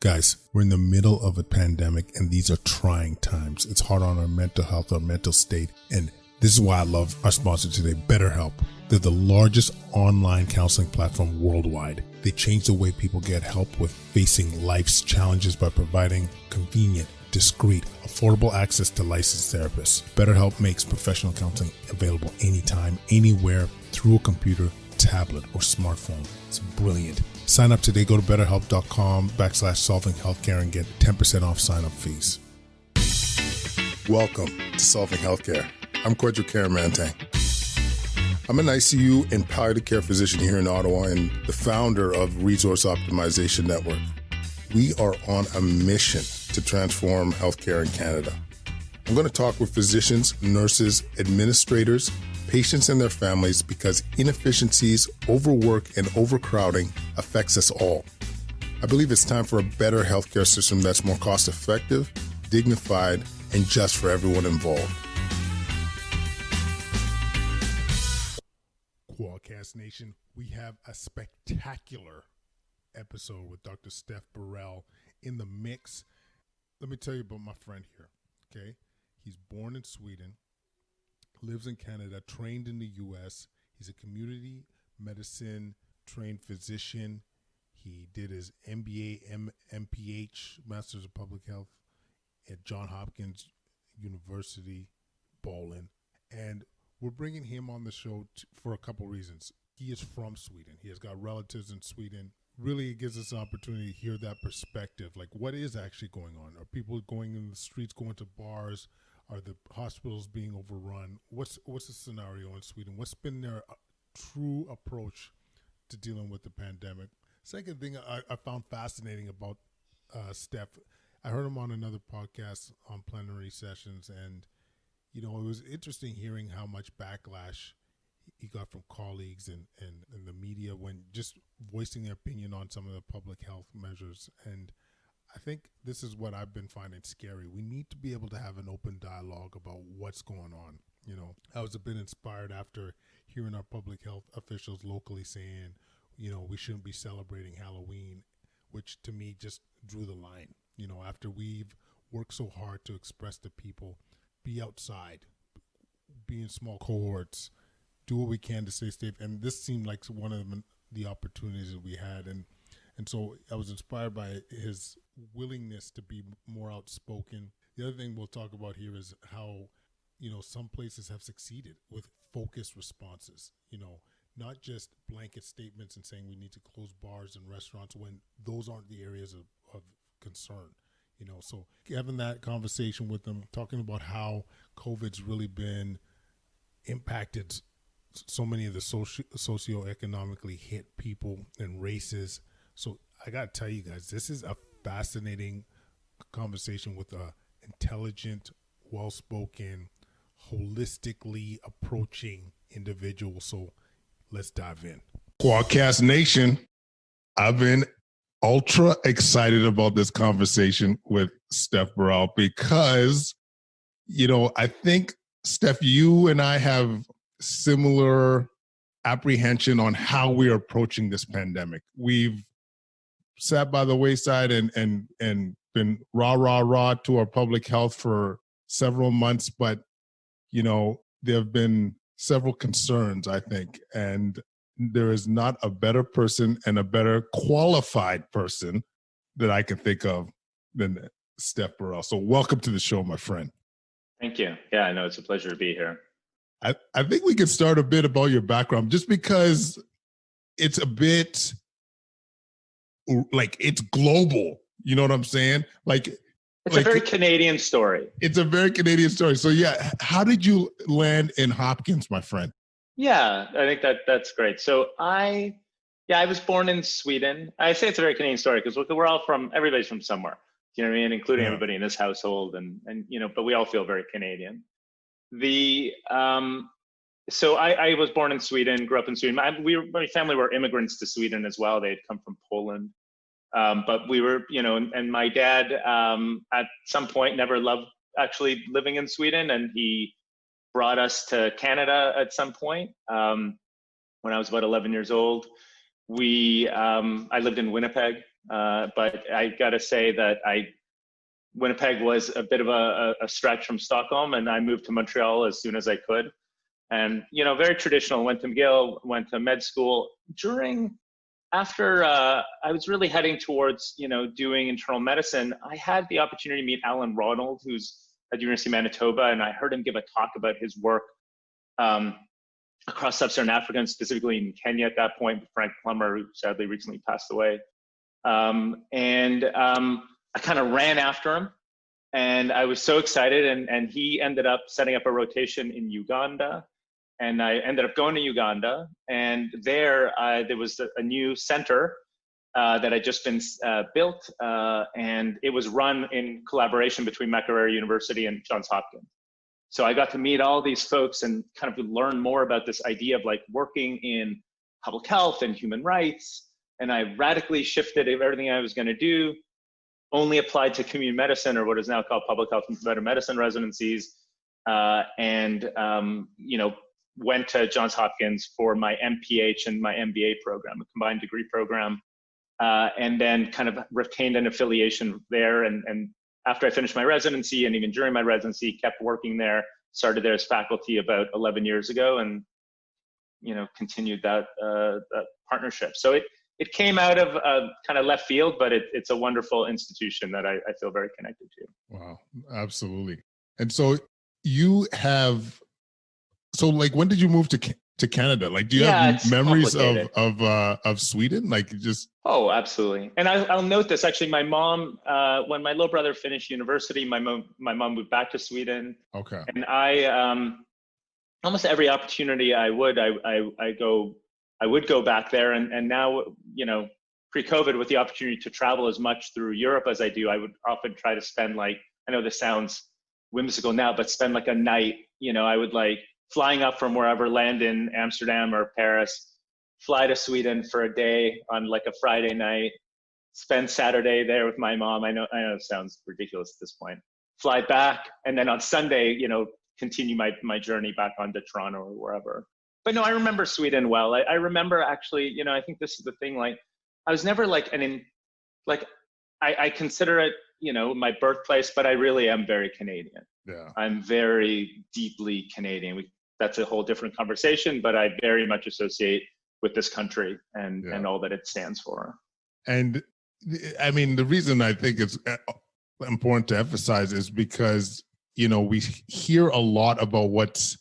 Guys, we're in the middle of a pandemic and these are trying times. It's hard on our mental health, our mental state. And this is why I love our sponsor today, BetterHelp. They're the largest online counseling platform worldwide. They change the way people get help with facing life's challenges by providing convenient, discreet, affordable access to licensed therapists. BetterHelp makes professional counseling available anytime, anywhere, through a computer, tablet, or smartphone. It's brilliant. Sign up today. Go to betterhelp.com/solvinghealthcare and get 10% off sign-up fees. Welcome to Solving Healthcare. I'm Kwadwo Kyeremanteng. I'm an ICU and palliative care physician here in Ottawa and the founder of Resource Optimization Network. We are on a mission to transform healthcare in Canada. I'm going to talk with physicians, nurses, administrators, patients and their families because inefficiencies, overwork, and overcrowding affects us all. I believe it's time for a better healthcare system that's more cost-effective, dignified, and just for everyone involved. Quadcast Nation, we have a spectacular episode with Dr. Steph Baral in the mix. Let me tell you about my friend here, okay? He's born in Sweden, lives in Canada, trained in the U.S. He's a community medicine trained physician. He did his MBA, MPH, Masters of Public Health at Johns Hopkins University, Ballin. And we're bringing him on the show for a couple reasons. He is from Sweden. He has got relatives in Sweden. Really, it gives us an opportunity to hear that perspective. Like, what is actually going on? Are people going in the streets, going to bars? Are the hospitals being overrun? What's the scenario in Sweden? What's been their true approach to dealing with the pandemic? Second thing I found fascinating about Steph, I heard him on another podcast on plenary sessions, and it was interesting hearing how much backlash he got from colleagues and the media when just voicing their opinion on some of the public health measures. And I think this is what I've been finding scary. We need to be able to have an open dialogue about what's going on. I was a bit inspired after hearing our public health officials locally saying, we shouldn't be celebrating Halloween, which to me just drew the line. After we've worked so hard to express to people, be outside, be in small cohorts, do what we can to stay safe. And this seemed like one of the opportunities that we had. And so I was inspired by his willingness to be more outspoken. The other thing we'll talk about here is how, some places have succeeded with focused responses, not just blanket statements and saying we need to close bars and restaurants when those aren't the areas of concern. So having that conversation with them, talking about how COVID's really been impacted so many of the socioeconomically hit people and races. So I got to tell you guys, this is a fascinating conversation with a intelligent, well-spoken, holistically approaching individual. So let's dive in. Quadcast Nation, I've been ultra excited about this conversation with Steph Baral because, I think, Steph, you and I have similar apprehension on how we are approaching this pandemic. We've sat by the wayside and been rah to our public health for several months, but there have been several concerns, I think, and there is not a better person and a better qualified person that I can think of than Steph Baral. So welcome to the show, my friend. Thank you. Yeah, I know it's a pleasure to be here. I think we could start a bit about your background, just because it's a bit like it's global. You know what I'm saying? It's a very Canadian story. It's a very Canadian story. So yeah, how did you land in Hopkins, my friend? Yeah, I think that's great. So I was born in Sweden. I say it's a very Canadian story because we're all everybody's from somewhere. You know what I mean? Including everybody in this household, and but we all feel very Canadian. So I was born in Sweden, grew up in Sweden. My family were immigrants to Sweden as well. They had come from Poland. But we were, and my dad at some point never loved actually living in Sweden, and he brought us to Canada at some point when I was about 11 years old. I lived in Winnipeg But I got to say that Winnipeg was a bit of a stretch from Stockholm, and I moved to Montreal as soon as I could. And, very traditional, went to McGill, went to med school. After I was really heading towards, doing internal medicine, I had the opportunity to meet Alan Ronald, who's at the University of Manitoba, and I heard him give a talk about his work across sub-Saharan Africa, and specifically in Kenya at that point, Frank Plummer, who sadly recently passed away. I kind of ran after him, and I was so excited, and he ended up setting up a rotation in Uganda, and I ended up going to Uganda, and there was a new center that had just been built, and it was run in collaboration between Makerere University and Johns Hopkins. So I got to meet all these folks and kind of learn more about this idea of like working in public health and human rights. And I radically shifted everything I was going to do, only applied to community medicine, or what is now called public health and preventive medicine residencies, went to Johns Hopkins for my MPH and my MBA program, a combined degree program, and then kind of retained an affiliation there. And after I finished my residency, and even during my residency, kept working there, started there as faculty about 11 years ago, and continued that partnership. So it came out of kind of left field, but it's a wonderful institution that I feel very connected to. Wow, absolutely. And so when did you move to Canada? Like, do you have memories of Sweden? Like, just Oh, absolutely. And I'll note this. Actually, my mom, when my little brother finished university, my mom moved back to Sweden. Okay. And I almost every opportunity I would go back there. And now, pre-COVID, with the opportunity to travel as much through Europe as I do, I would often try to spend I know this sounds whimsical now, but spend like a night. I would flying up from wherever, land in Amsterdam or Paris, fly to Sweden for a day on like a Friday night, spend Saturday there with my mom. I know it sounds ridiculous at this point. Fly back, and then on Sunday, continue my journey back onto Toronto or wherever. But no, I remember Sweden well. I remember actually, I think this is the thing, I was never I consider it, my birthplace, but I really am very Canadian. Yeah. I'm very deeply Canadian. That's a whole different conversation, but I very much associate with this country and all that it stands for. And I mean, the reason I think it's important to emphasize is because, we hear a lot about what's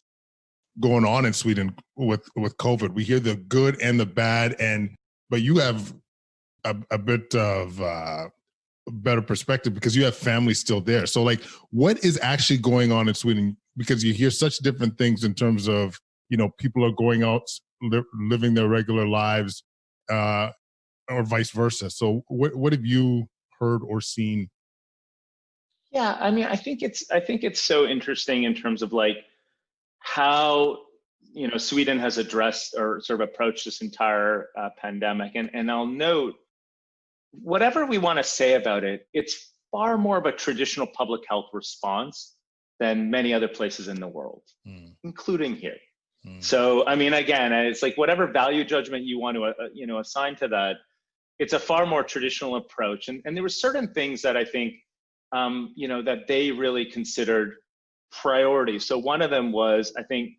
going on in Sweden with COVID. We hear the good and the bad, but you have a bit of a better perspective because you have family still there. So what is actually going on in Sweden? Because you hear such different things in terms of, people are going out, living their regular lives, or vice versa. So what have you heard or seen? Yeah, I mean, I think it's so interesting in terms of how, Sweden has addressed or sort of approached this entire pandemic. And I'll note, whatever we want to say about it, it's far more of a traditional public health response than many other places in the world, including here. So, I mean, again, it's whatever value judgment you want to, assign to that, it's a far more traditional approach. And there were certain things that I think, that they really considered priorities. So one of them was, I think,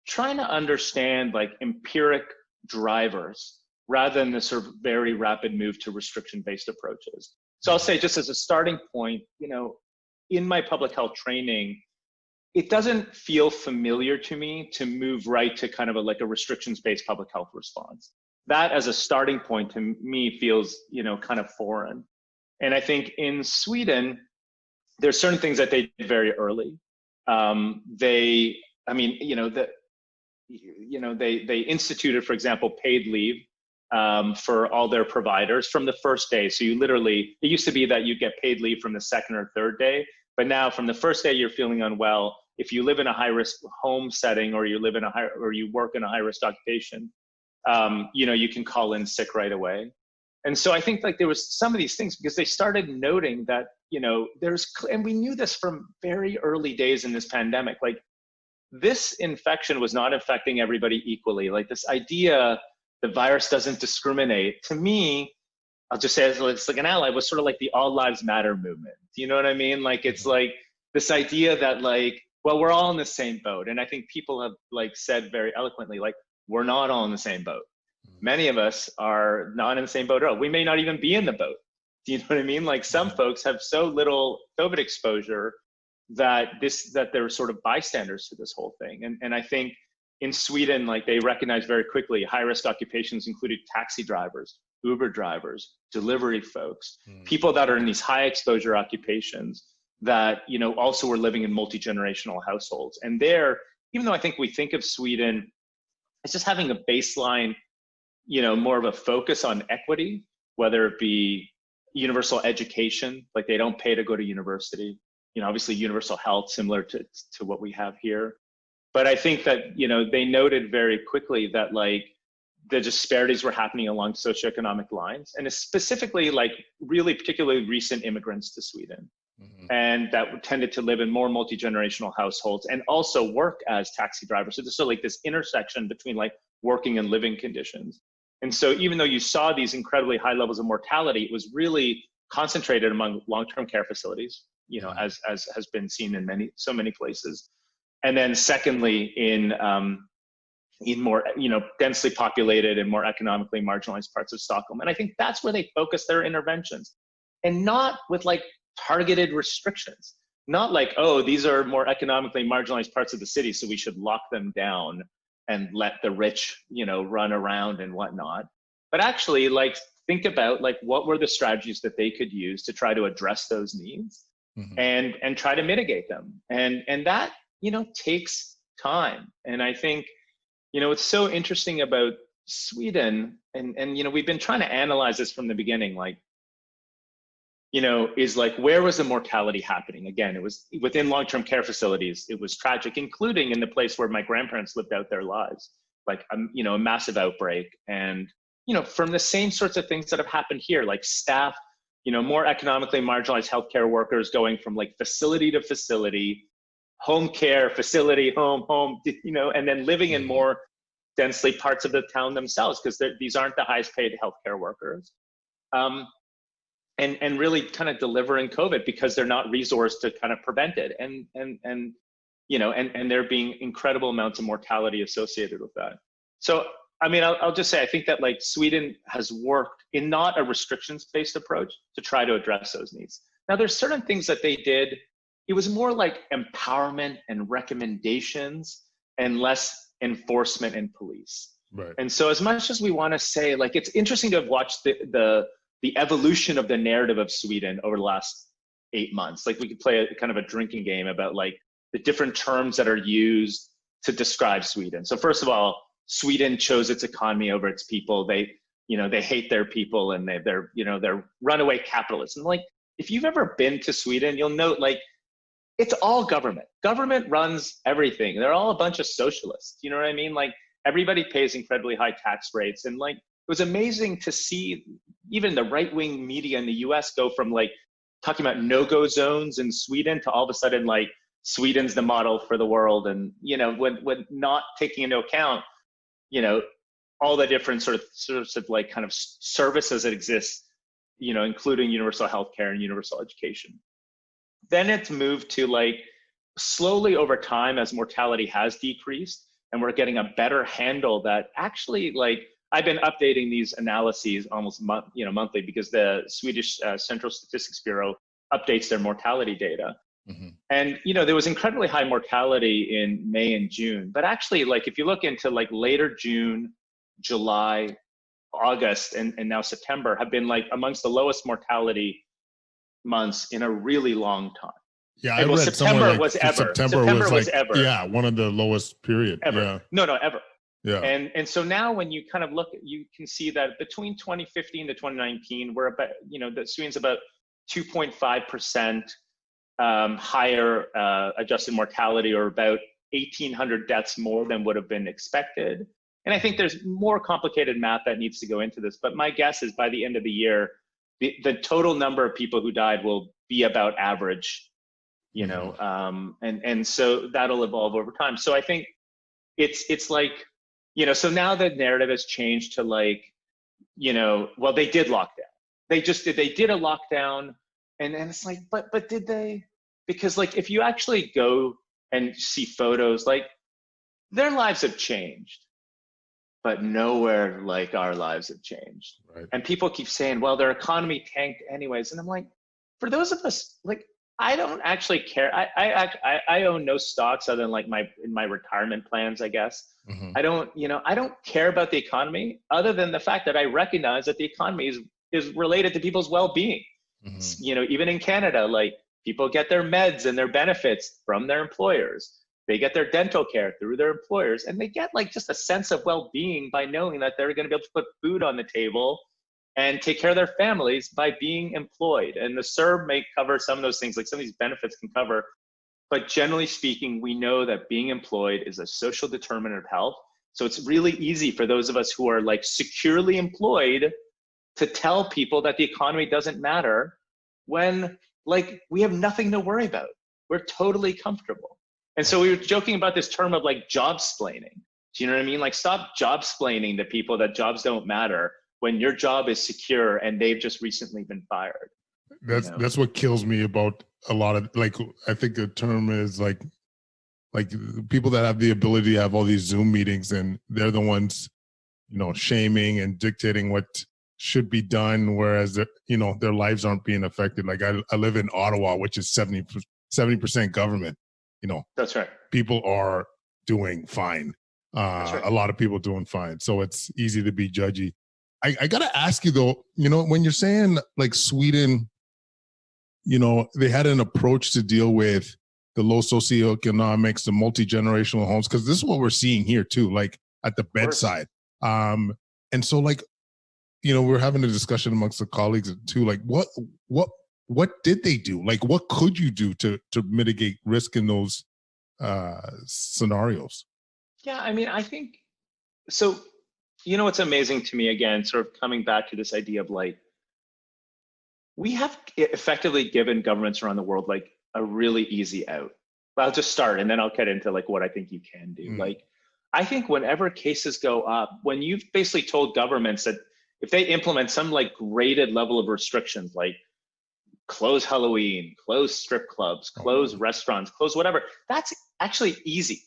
trying to understand empiric drivers rather than the sort of very rapid move to restriction-based approaches. So I'll say, just as a starting point, in my public health training, it doesn't feel familiar to me to move right to kind of a restrictions-based public health response. That as a starting point to me feels, kind of foreign. And I think in Sweden, there's certain things that they did very early. They instituted, for example, paid leave for all their providers from the first day. So it used to be that you get paid leave from the second or third day, but now from the first day you're feeling unwell, if you live in a high-risk home setting or you work in a high-risk occupation, you can call in sick right away. And so I think there was some of these things because they started noting that, and we knew this from very early days in this pandemic, this infection was not affecting everybody equally. This idea the virus doesn't discriminate, to me, I'll just say it's like an ally, was sort of like the All Lives Matter movement. Do you know what I mean? Like, it's like this idea that like, well, we're all in the same boat. And I think people have like said very eloquently, like, we're not all in the same boat. Many of us are not in the same boat at all. We may not even be in the boat. Do you know what I mean? Like, some folks have so little COVID exposure that they're sort of bystanders to this whole thing. And I think in Sweden, like, they recognized very quickly high risk occupations included taxi drivers, Uber drivers, delivery folks, people that are in these high exposure occupations that, you know, also were living in multi-generational households. And there, even though I think we think of Sweden as just having a baseline, you know, more of a focus on equity, whether it be universal education, like they don't pay to go to university, you know, obviously universal health, similar to what we have here. But I think that, you know, they noted very quickly that like the disparities were happening along socioeconomic lines, and specifically like really particularly recent immigrants to Sweden. And that tended to live in more multi-generational households and also work as taxi drivers. So there's sort of like this intersection between like working and living conditions. And so even though you saw these incredibly high levels of mortality, it was really concentrated among long-term care facilities, you know, as has been seen in so many places. And then secondly, in more, you know, densely populated and more economically marginalized parts of Stockholm. And I think that's where they focus their interventions, and not with like targeted restrictions, not like, oh, these are more economically marginalized parts of the city, so we should lock them down and let the rich, you know, run around and whatnot. But actually, like, think about like what were the strategies that they could use to try to address those needs and try to mitigate them. And that, you know, takes time. And I think, you know, what's so interesting about Sweden, and you know, we've been trying to analyze this from the beginning, like, you know, is like, where was the mortality happening? Again, it was within long-term care facilities. It was tragic, including in the place where my grandparents lived out their lives, like, you know, a massive outbreak. And, you know, from the same sorts of things that have happened here, like staff, you know, more economically marginalized healthcare workers going from like facility to facility, home care, facility, home, you know, and then living in more densely parts of the town themselves, because these aren't the highest paid healthcare workers. And really kind of delivering COVID because they're not resourced to kind of prevent it. And you know, and there being incredible amounts of mortality associated with that. So, I mean, I'll just say, I think that like Sweden has worked in not a restrictions-based approach to try to address those needs. Now, there's certain things that they did. It was more like empowerment and recommendations and less enforcement and police. Right. And so as much as we want to say, like, it's interesting to have watched the evolution of the narrative of Sweden over the last 8 months. Like, we could play a kind of a drinking game about like the different terms that are used to describe Sweden. So first of all, Sweden chose its economy over its people. They, you know, they hate their people, and they're, you know, they're runaway capitalists. And like, if you've ever been to Sweden, you'll note like, it's all government. Government runs everything. They're all a bunch of socialists. You know what I mean? Like, everybody pays incredibly high tax rates. And like, it was amazing to see even the right-wing media in the US go from like talking about no-go zones in Sweden to all of a sudden like Sweden's the model for the world. And, you know, when not taking into account, you know, all the different sorts of like kind of services that exist, you know, including universal healthcare and universal education. Then it's moved to like slowly over time as mortality has decreased, and we're getting a better handle that actually, like, I've been updating these analyses almost monthly, because the Swedish Central Statistics Bureau updates their mortality data. And, you know, there was incredibly high mortality in May and June, but actually, like, if you look into like later June, July, August, and now September have been like amongst the lowest mortality months in a really long time. Yeah, and I read September like was ever. September was like, ever. Yeah, one of the lowest period. Ever. Yeah. No, ever. Yeah. And so now when you kind of look, you can see that between 2015 to 2019, we're about, you know, the Sweden's about 2.5% higher adjusted mortality, or about 1,800 deaths more than would have been expected. And I think there's more complicated math that needs to go into this, but my guess is by the end of the year, the total number of people who died will be about average, you know, and so that'll evolve over time. So I think it's like, you know, so now the narrative has changed to like, you know, well, they did lock down. they did a lockdown, and it's like, but did they? Because like, if you actually go and see photos, like, their lives have changed, but nowhere like our lives have changed. Right. And people keep saying, well, their economy tanked anyways. And I'm like, for those of us, like, I don't actually care. I own no stocks other than like in my retirement plans, I guess. Mm-hmm. I don't care about the economy other than the fact that I recognize that the economy is related to people's well-being. Mm-hmm. Even in Canada, like, people get their meds and their benefits from their employers. They get their dental care through their employers, and they get like just a sense of well-being by knowing that they're going to be able to put food on the table and take care of their families by being employed. And the CERB may cover some of those things, like some of these benefits can cover. But generally speaking, we know that being employed is a social determinant of health. So it's really easy for those of us who are like securely employed to tell people that the economy doesn't matter when like we have nothing to worry about. We're totally comfortable. And so we were joking about this term of like job-splaining. Do you know what I mean? Like, stop job-splaining to people that jobs don't matter when your job is secure and they've just recently been fired. That's what kills me about a lot of, like, I think the term is like people that have the ability to have all these Zoom meetings, and they're the ones, shaming and dictating what should be done, whereas their lives aren't being affected. Like, I live in Ottawa, which is 70% government. That's right. People are doing fine. That's right. A lot of people doing fine. So it's easy to be judgy. I got to ask you though, when you're saying like Sweden, they had an approach to deal with the low socioeconomics, the multi-generational homes, because this is what we're seeing here too, like at the bedside. And so like, we're having a discussion amongst the colleagues too, like what did they do? Like, what could you do to mitigate risk in those scenarios? Yeah, I mean, I think, so, what's amazing to me, again, sort of coming back to this idea of like, we have effectively given governments around the world like a really easy out. I'll just start and then I'll get into like what I think you can do. Like, I think whenever cases go up, when you've basically told governments that if they implement some like graded level of restrictions, like close Halloween, close strip clubs, close restaurants, close whatever, that's actually easy,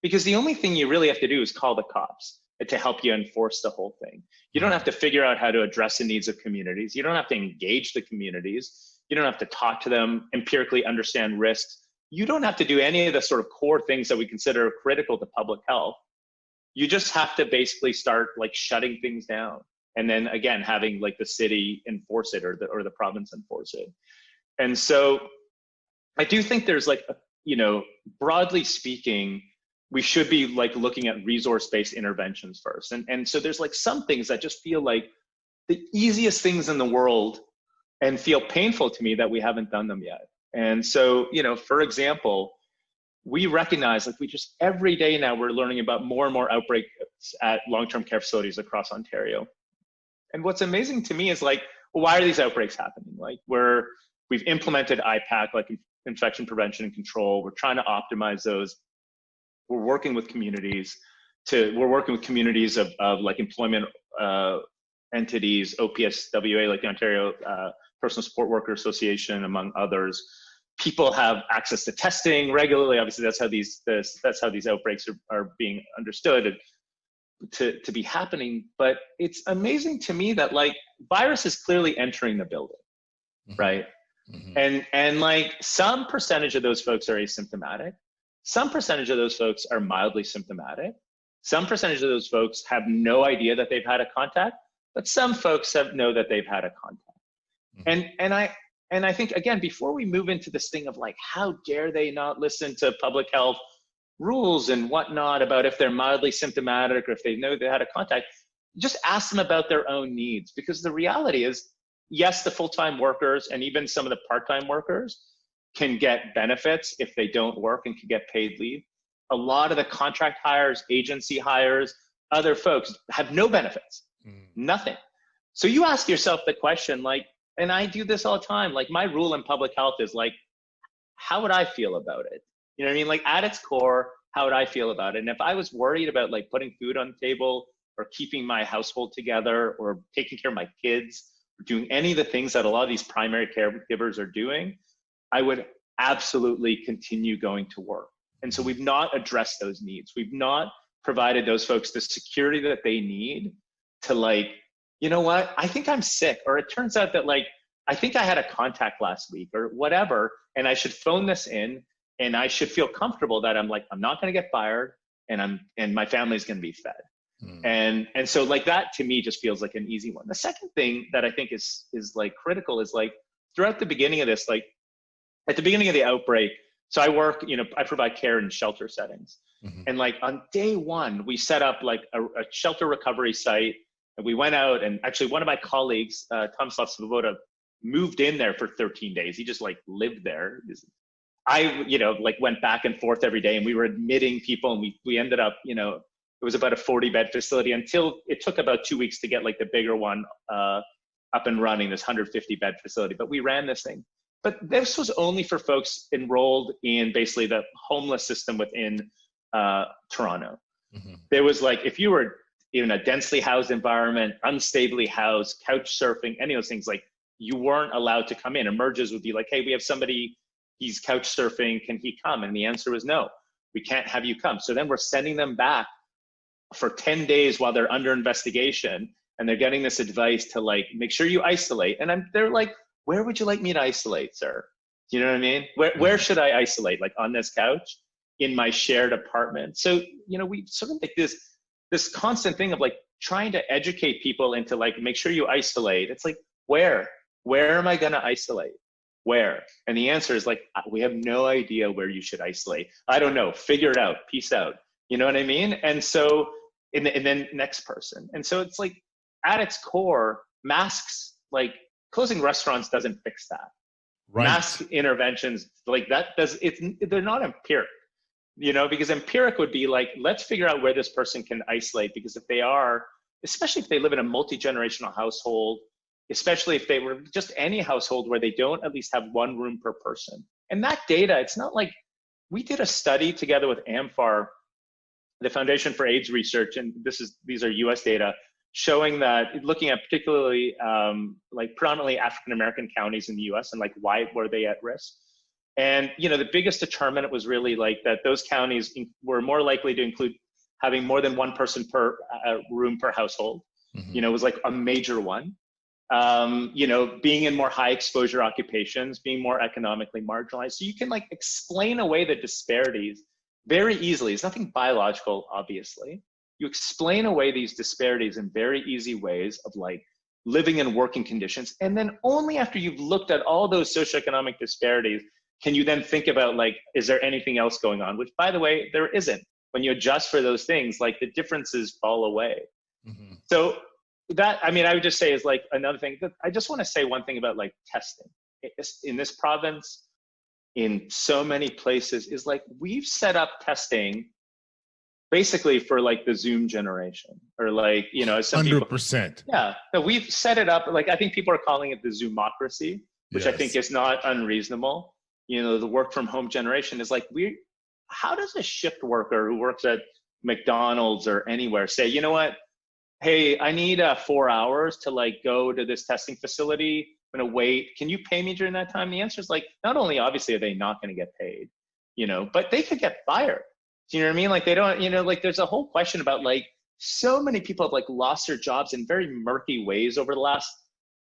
because the only thing you really have to do is call the cops to help you enforce the whole thing. You don't have to figure out how to address the needs of communities. You don't have to engage the communities. You don't have to talk to them, empirically understand risks. You don't have to do any of the sort of core things that we consider critical to public health. You just have to basically start like shutting things down. And then again, having like the city enforce it or the province enforce it. And so I do think there's like, broadly speaking, we should be like looking at resource-based interventions first. And so there's like some things that just feel like the easiest things in the world and feel painful to me that we haven't done them yet. And so, for example, we recognize like every day now we're learning about more and more outbreaks at long-term care facilities across Ontario. And what's amazing to me is like, well, why are these outbreaks happening? Like we've implemented IPAC, like infection prevention and control. We're trying to optimize those. We're working with communities of like employment entities, OPSWA, like the Ontario Personal Support Worker Association, among others. People have access to testing regularly. Obviously, that's how these outbreaks are being understood to be happening. But it's amazing to me that like virus is clearly entering the building, right? And like some percentage of those folks are asymptomatic. Some percentage of those folks are mildly symptomatic. Some percentage of those folks have no idea that they've had a contact, but some folks know that they've had a contact. And I think, again, before we move into this thing of like, how dare they not listen to public health rules and whatnot about if they're mildly symptomatic or if they know they had a contact, just ask them about their own needs. Because the reality is, yes, the full-time workers and even some of the part-time workers can get benefits if they don't work and can get paid leave. A lot of the contract hires, agency hires, other folks have no benefits, nothing. So you ask yourself the question, like, and I do this all the time, like my rule in public health is like, how would I feel about it? You know what I mean? Like at its core, how would I feel about it? And if I was worried about like putting food on the table or keeping my household together or taking care of my kids doing any of the things that a lot of these primary caregivers are doing, I would absolutely continue going to work. And so we've not addressed those needs. We've not provided those folks the security that they need to like, you know what, I think I'm sick, or it turns out that like, I think I had a contact last week or whatever, and I should phone this in, and I should feel comfortable that I'm not going to get fired, and my family's going to be fed. And so like that to me just feels like an easy one. The second thing that I think is like critical is like throughout the beginning of this, like at the beginning of the outbreak, so I work, I provide care in shelter settings. And like on day one, we set up like a shelter recovery site, and we went out, and actually one of my colleagues, Tomislav Svoboda, moved in there for 13 days. He just like lived there. I, like went back and forth every day, and we were admitting people, and we ended up, it was about a 40-bed facility until it took about 2 weeks to get like the bigger one up and running, this 150-bed facility. But we ran this thing. But this was only for folks enrolled in basically the homeless system within Toronto. There was like, if you were in a densely housed environment, unstably housed, couch surfing, any of those things, like you weren't allowed to come in. Emerges would be like, hey, we have somebody, he's couch surfing, can he come? And the answer was no, we can't have you come. So then we're sending them back for 10 days while they're under investigation, and they're getting this advice to like, make sure you isolate. And they're like, where would you like me to isolate, sir? Do you know what I mean? Where should I isolate? Like on this couch in my shared apartment? So, we sort of like this constant thing of like trying to educate people into like, make sure you isolate. It's like, where am I going to isolate? Where? And the answer is like, we have no idea where you should isolate. I don't know, figure it out, peace out. You know what I mean? And so, and then next person. And so it's like, at its core, masks, like closing restaurants doesn't fix that. Right. Mask interventions, like that they're not empiric, because empiric would be like, let's figure out where this person can isolate, because if they are, especially if they live in a multi-generational household, especially if they were just any household where they don't at least have one room per person. And that data, it's not like, we did a study together with AMFAR, the Foundation for AIDS Research, and these are US data, showing that, looking at particularly like predominantly African-American counties in the US and like why were they at risk. And, the biggest determinant was really like that those counties were more likely to include having more than one person per room per household. It was like a major one. Being in more high exposure occupations, being more economically marginalized. So you can like explain away the disparities very easily. It's nothing biological, obviously. You explain away these disparities in very easy ways of like living and working conditions. And then only after you've looked at all those socioeconomic disparities, can you then think about like, is there anything else going on? Which, by the way, there isn't. When you adjust for those things, like the differences fall away. So that, I would just say is like another thing. I just want to say one thing about like testing. In this province, in so many places, is like we've set up testing basically for like the Zoom generation, or like, some 100%. People, yeah, no, we've set it up. Like, I think people are calling it the Zoomocracy, which I think is not unreasonable. The work from home generation is like, how does a shift worker who works at McDonald's or anywhere say, you know what, hey, I need 4 hours to like go to this testing facility. I'm gonna wait. Can you pay me during that time? The answer is like, not only obviously are they not gonna get paid, but they could get fired. Do you know what I mean? Like they don't, like there's a whole question about like, so many people have like lost their jobs in very murky ways over the last,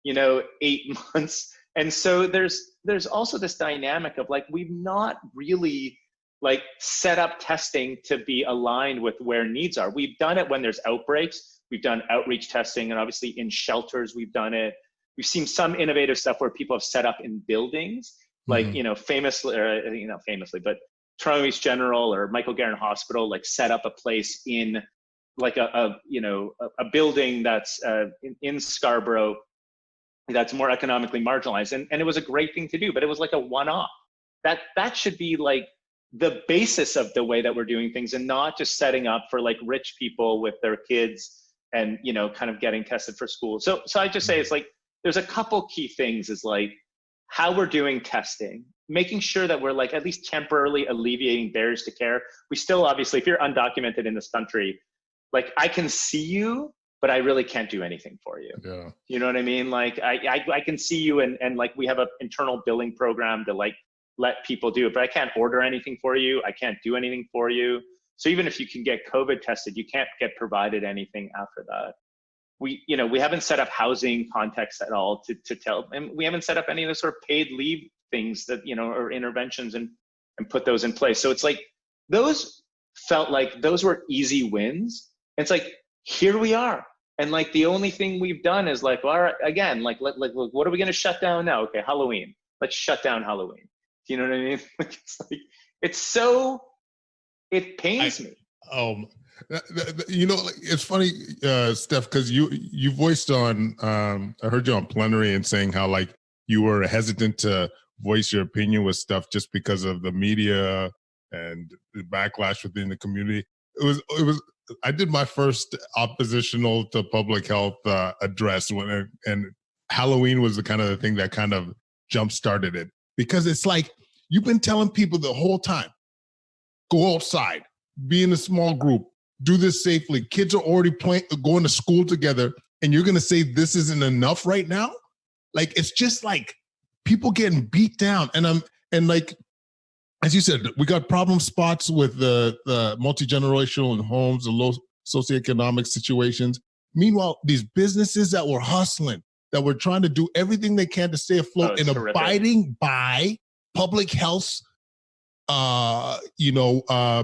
8 months. And so there's also this dynamic of like, we've not really like set up testing to be aligned with where needs are. We've done it when there's outbreaks. We've done outreach testing, and obviously in shelters, we've done it. We've seen some innovative stuff where people have set up in buildings, like, famously, or not famously, but Toronto East General or Michael Garron Hospital, like set up a place in like a building that's in Scarborough that's more economically marginalized. And it was a great thing to do, but it was like a one-off. That should be like the basis of the way that we're doing things, and not just setting up for like rich people with their kids and, kind of getting tested for school. So I just say it's like, there's a couple key things is like how we're doing testing, making sure that we're like at least temporarily alleviating barriers to care. We still, obviously, if you're undocumented in this country, like I can see you, but I really can't do anything for you. Yeah. You know what I mean? Like I can see you and like we have an internal billing program to like let people do it, but I can't order anything for you. I can't do anything for you. So even if you can get COVID tested, you can't get provided anything after that. We haven't set up housing context at all to tell, and we haven't set up any of the sort of paid leave things that, or interventions and put those in place. So it's like, those felt like those were easy wins. And it's like, here we are. And like, the only thing we've done is like, all right, again, like what are we going to shut down now? Okay, Halloween. Let's shut down Halloween. Do you know what I mean? It pains me. It's funny, Steph, because you voiced on, I heard you on plenary and saying how like you were hesitant to voice your opinion with stuff just because of the media and the backlash within the community. It was. I did my first oppositional to public health address and Halloween was the kind of the thing that kind of jump started it, because it's like you've been telling people the whole time, go outside, be in a small group, do this safely. Kids are already going to school together, and you're going to say this isn't enough right now? Like, it's just like people getting beat down. And like, as you said, we got problem spots with the multi-generational homes, the low socioeconomic situations. Meanwhile, these businesses that were hustling, that were trying to do everything they can to stay afloat and terrific. Abiding by public health,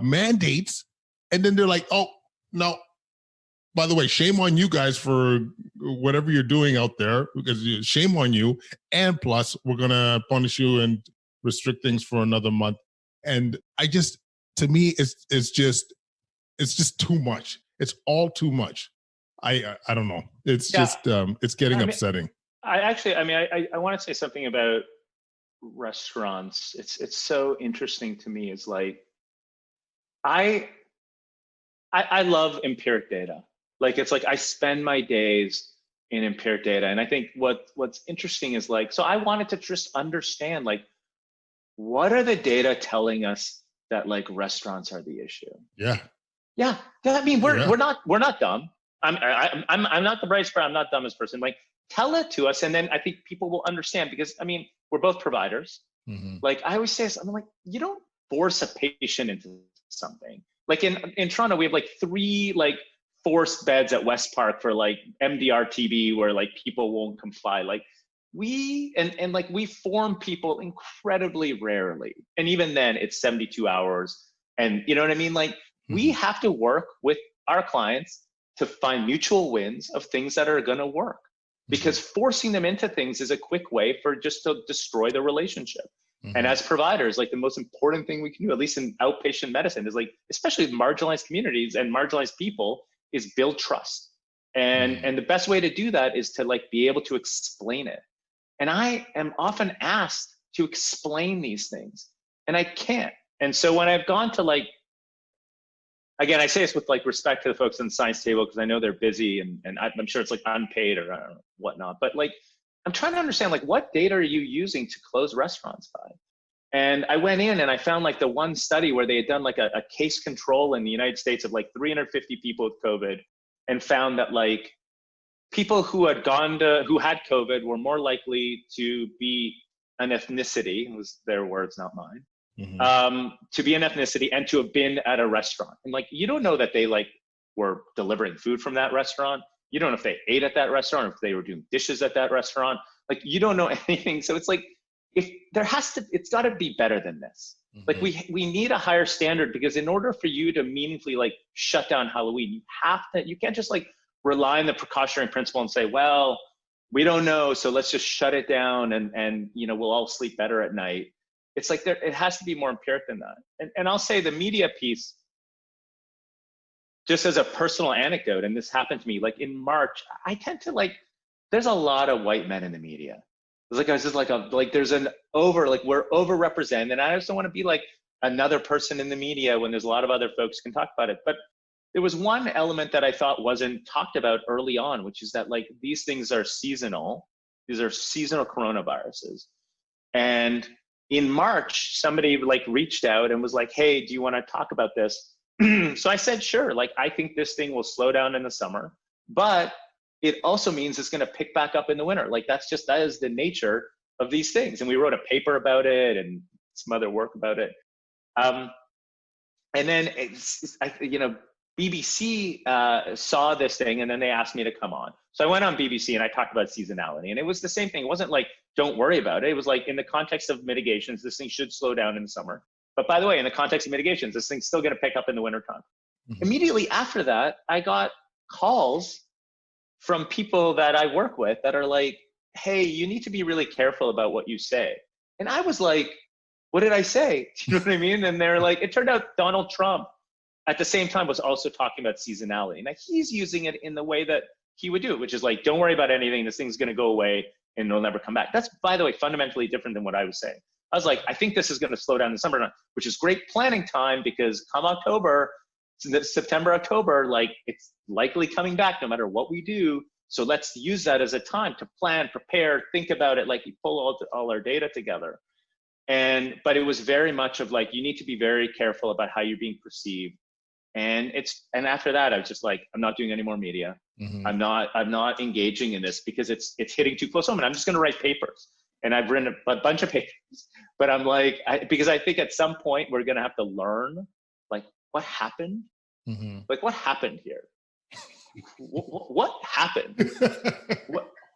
mandates. And then they're like, oh, no, by the way, shame on you guys for whatever you're doing out there, because shame on you. And plus, we're going to punish you and restrict things for another month. And to me, it's just too much. It's all too much. I don't know. It's it's getting upsetting. I want to say something about restaurants. It's so interesting to me. It's like, I love empiric data. Like, it's like I spend my days in empiric data. And I think what's interesting is like, so I wanted to just understand, like, what are the data telling us that like restaurants are the issue? Yeah. I mean, we're not dumb. I'm not the brightest person. I'm not the dumbest person. Like, tell it to us, and then I think people will understand, because I mean, we're both providers. Mm-hmm. Like I always say this, I'm like, you don't force a patient into something. Like in Toronto, we have like 3 like forced beds at West Park for like MDR TB where like people won't comply. Like we form people incredibly rarely. And even then it's 72 hours. And you know what I mean? Like we have to work with our clients to find mutual wins of things that are going to work, because forcing them into things is a quick way for just to destroy the relationship. And as providers, like the most important thing we can do, at least in outpatient medicine, is like, especially marginalized communities and marginalized people, is build trust. And the best way to do that is to like be able to explain it. And I am often asked to explain these things and I can't. And so when I've gone to like, again, I say this with like respect to the folks on the science table, because I know they're busy and I'm sure it's like unpaid or I don't know, whatnot, but like, I'm trying to understand, like, what data are you using to close restaurants by? And I went in and I found like the one study where they had done like a case control in the United States of like 350 people with COVID, and found that like people who had COVID were more likely to be an ethnicity, it was their words, not mine, to be an ethnicity and to have been at a restaurant. And like, you don't know that they like were delivering food from that restaurant. You don't know if they ate at that restaurant or if they were doing dishes at that restaurant. Like, you don't know anything. So it's like, it's got to be better than this. Like we need a higher standard, because in order for you to meaningfully like shut down Halloween, you can't just like rely on the precautionary principle and say, well, we don't know, so let's just shut it down and we'll all sleep better at night. It's like it has to be more empiric than that. And I'll say the media piece, just as a personal anecdote, and this happened to me, like in March, I tend to like, there's a lot of white men in the media. It's like, I was just like, we're overrepresented. And I just don't want to be like another person in the media when there's a lot of other folks who can talk about it. But there was one element that I thought wasn't talked about early on, which is that like, these things are seasonal. These are seasonal coronaviruses. And in March, somebody like reached out and was like, hey, do you want to talk about this? So I said, sure. Like, I think this thing will slow down in the summer. but it also means it's going to pick back up in the winter. Like that is the nature of these things. And we wrote a paper about it and some other work about it. And then BBC saw this thing, and then they asked me to come on. So I went on BBC and I talked about seasonality, and it was the same thing. It wasn't like, don't worry about it. It was like, in the context of mitigations, this thing should slow down in the summer. But by the way, in the context of mitigations, this thing's still going to pick up in the wintertime. Mm-hmm. Immediately after that, I got calls from people that I work with that are like, hey, you need to be really careful about what you say. And I was like, what did I say? Do you know what I mean? And they're like, it turned out Donald Trump at the same time was also talking about seasonality. Now he's using it in the way that he would do it, which is like, don't worry about anything. This thing's going to go away and it'll never come back. That's, by the way, fundamentally different than what I was saying. I was like, I think this is going to slow down in the summer, which is great planning time, because come October, September, October, like it's likely coming back no matter what we do. So let's use that as a time to plan, prepare, think about it. Like you pull all our data together. But it was very much of like, you need to be very careful about how you're being perceived. And after that, I was just like, I'm not doing any more media. Mm-hmm. I'm not engaging in this because it's hitting too close home, and I'm just going to write papers. And I've written a bunch of papers, but I'm like, because I think at some point we're going to have to learn, like, what happened? Mm-hmm. Like, what happened here? What happened?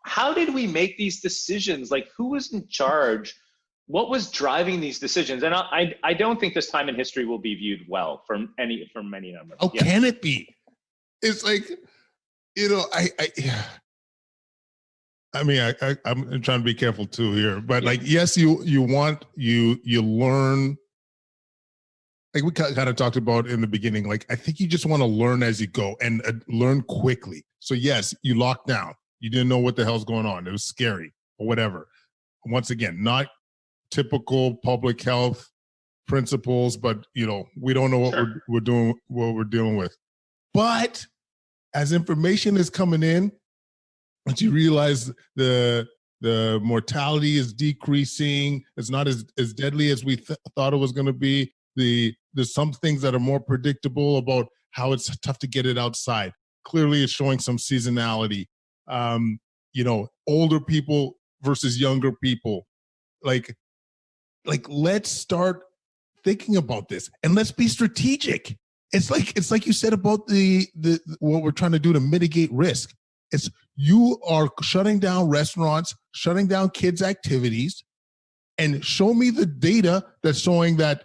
How did we make these decisions? Like, who was in charge? What was driving these decisions? And I don't think this time in history will be viewed well from many numbers. Oh, yeah. Can it be? It's like, I'm trying to be careful too here, but like, yes, you learn. Like we kind of talked about in the beginning, like, I think you just want to learn as you go and learn quickly. So yes, you locked down. You didn't know what the hell's going on. It was scary or whatever. Once again, not typical public health principles, but we don't know what we're doing, what we're dealing with. But as information is coming in, once you realize the mortality is decreasing, it's not as deadly as we thought it was going to be. There's some things that are more predictable about how it's tough to get it outside. Clearly, it's showing some seasonality. Older people versus younger people. Like let's start thinking about this, and let's be strategic. It's like you said about the what we're trying to do to mitigate risk. It's you are shutting down restaurants, shutting down kids' activities, and show me the data that's showing that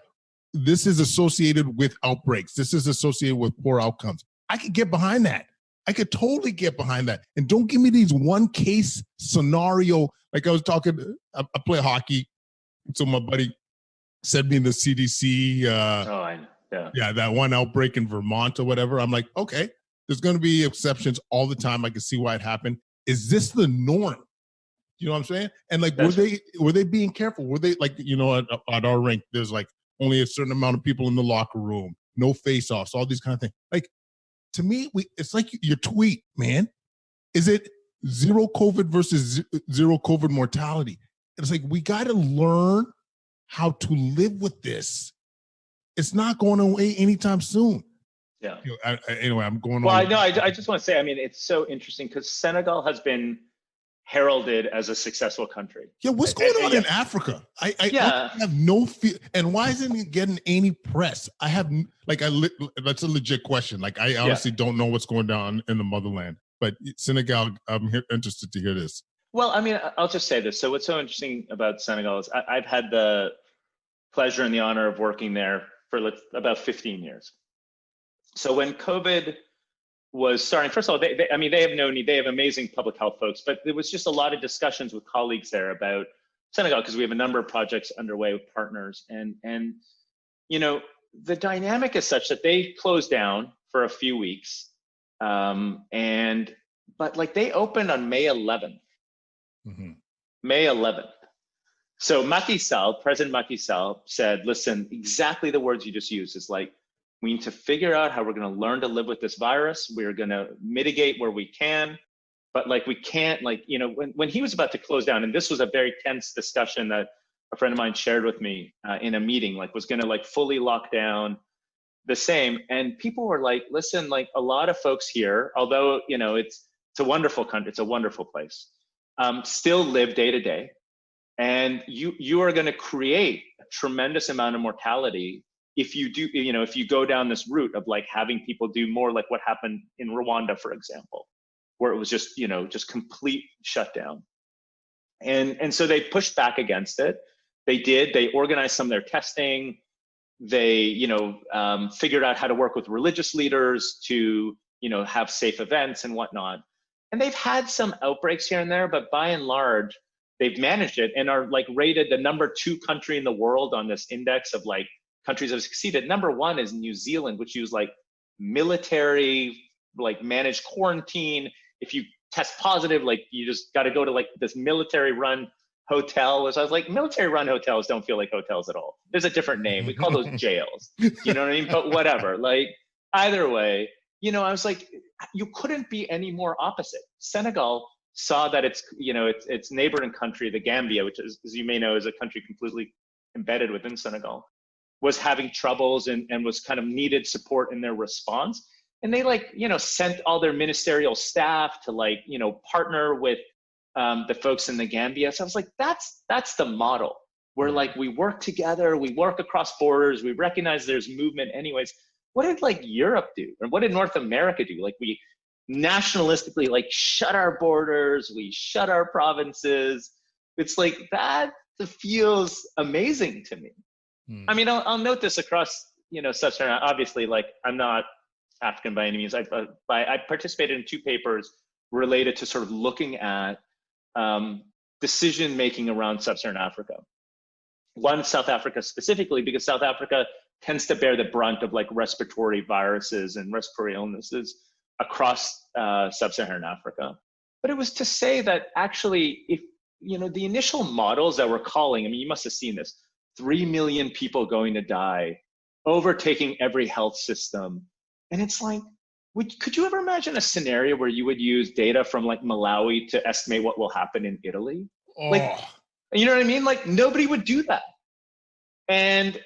this is associated with outbreaks. This is associated with poor outcomes. I could get behind that. I could totally get behind that. And don't give me these one case scenario. Like I was talking, I play hockey. So my buddy sent me the CDC. That one outbreak in Vermont or whatever. I'm like, okay, there's going to be exceptions all the time. I can see why it happened. Is this the norm? You know what I'm saying? And like, were they being careful? Were they like, at our rink, there's like only a certain amount of people in the locker room, no face-offs, all these kind of things. Like, to me, it's like your tweet, man. Is it zero COVID versus zero COVID mortality? It's like, we got to learn how to live with this. It's not going away anytime soon. Yeah. Anyway, I'm going on. Well, I just want to say, it's so interesting because Senegal has been heralded as a successful country. Yeah, what's going on in Africa? I have no fear. And why isn't it getting any press? That's a legit question. Like, I honestly don't know what's going on in the motherland. But Senegal, I'm interested to hear this. Well, I'll just say this. So what's so interesting about Senegal is I've had the pleasure and the honor of working there for about 15 years. So when COVID was starting, first of all, they have no need. They have amazing public health folks, but there was just a lot of discussions with colleagues there about Senegal because we have a number of projects underway with partners, and the dynamic is such that they closed down for a few weeks, but they opened on May 11th. Mm-hmm. May 11th. So President Macky Sall said, "Listen, exactly the words you just used. It's like, we need to figure out how we're going to learn to live with this virus. We're going to mitigate where we can, but we can't, when he was about to close down, and this was a very tense discussion that a friend of mine shared with me in a meeting, was going to fully lock down the same. And people were like, listen, like a lot of folks here, although, you know, it's a wonderful country, it's a wonderful place, still live day to day. And you are going to create a tremendous amount of mortality if you do, you know, if you go down this route of like having people do more like what happened in Rwanda, for example, where it was just, you know, just complete shutdown. And so they pushed back against it. They organized some of their testing. They, you know, figured out how to work with religious leaders to, you know, have safe events and whatnot. And they've had some outbreaks here and there, but by and large, they've managed it and are like rated the #2 country in the world on this index of like countries that have succeeded. #1 is New Zealand, which use like military, like managed quarantine. If you test positive, like you just got to go to like this military run hotel. So I was like, military run hotels don't feel like hotels at all. There's a different name. We call those jails. You know what I mean? But whatever, like either way, you know, I was like, you couldn't be any more opposite. Senegal saw that its, you know, its neighboring country, the Gambia, which is, as you may know, is a country completely embedded within Senegal, was having troubles and was kind of needed support in their response. And they like, you know, sent all their ministerial staff to like, you know, partner with the folks in the Gambia. So I was like, that's the model where like we work together, we work across borders, we recognize there's movement anyways. What did like Europe do? Or what did North America do? Like we nationalistically like shut our borders, we shut our provinces. It's like that feels amazing to me. I mean, I'll note this across, you know, sub-Saharan, obviously, like I'm not African by any means. I participated in 2 papers related to sort of looking at decision-making around sub-Saharan Africa. One, South Africa specifically, because South Africa tends to bear the brunt of like respiratory viruses and respiratory illnesses across sub-Saharan Africa. But it was to say that actually, if, you know, the initial models that we're calling, I mean, you must have seen this, 3 million people going to die, overtaking every health system. And it's like, could you ever imagine a scenario where you would use data from like Malawi to estimate what will happen in Italy? Oh. Like, you know what I mean? Like nobody would do that. And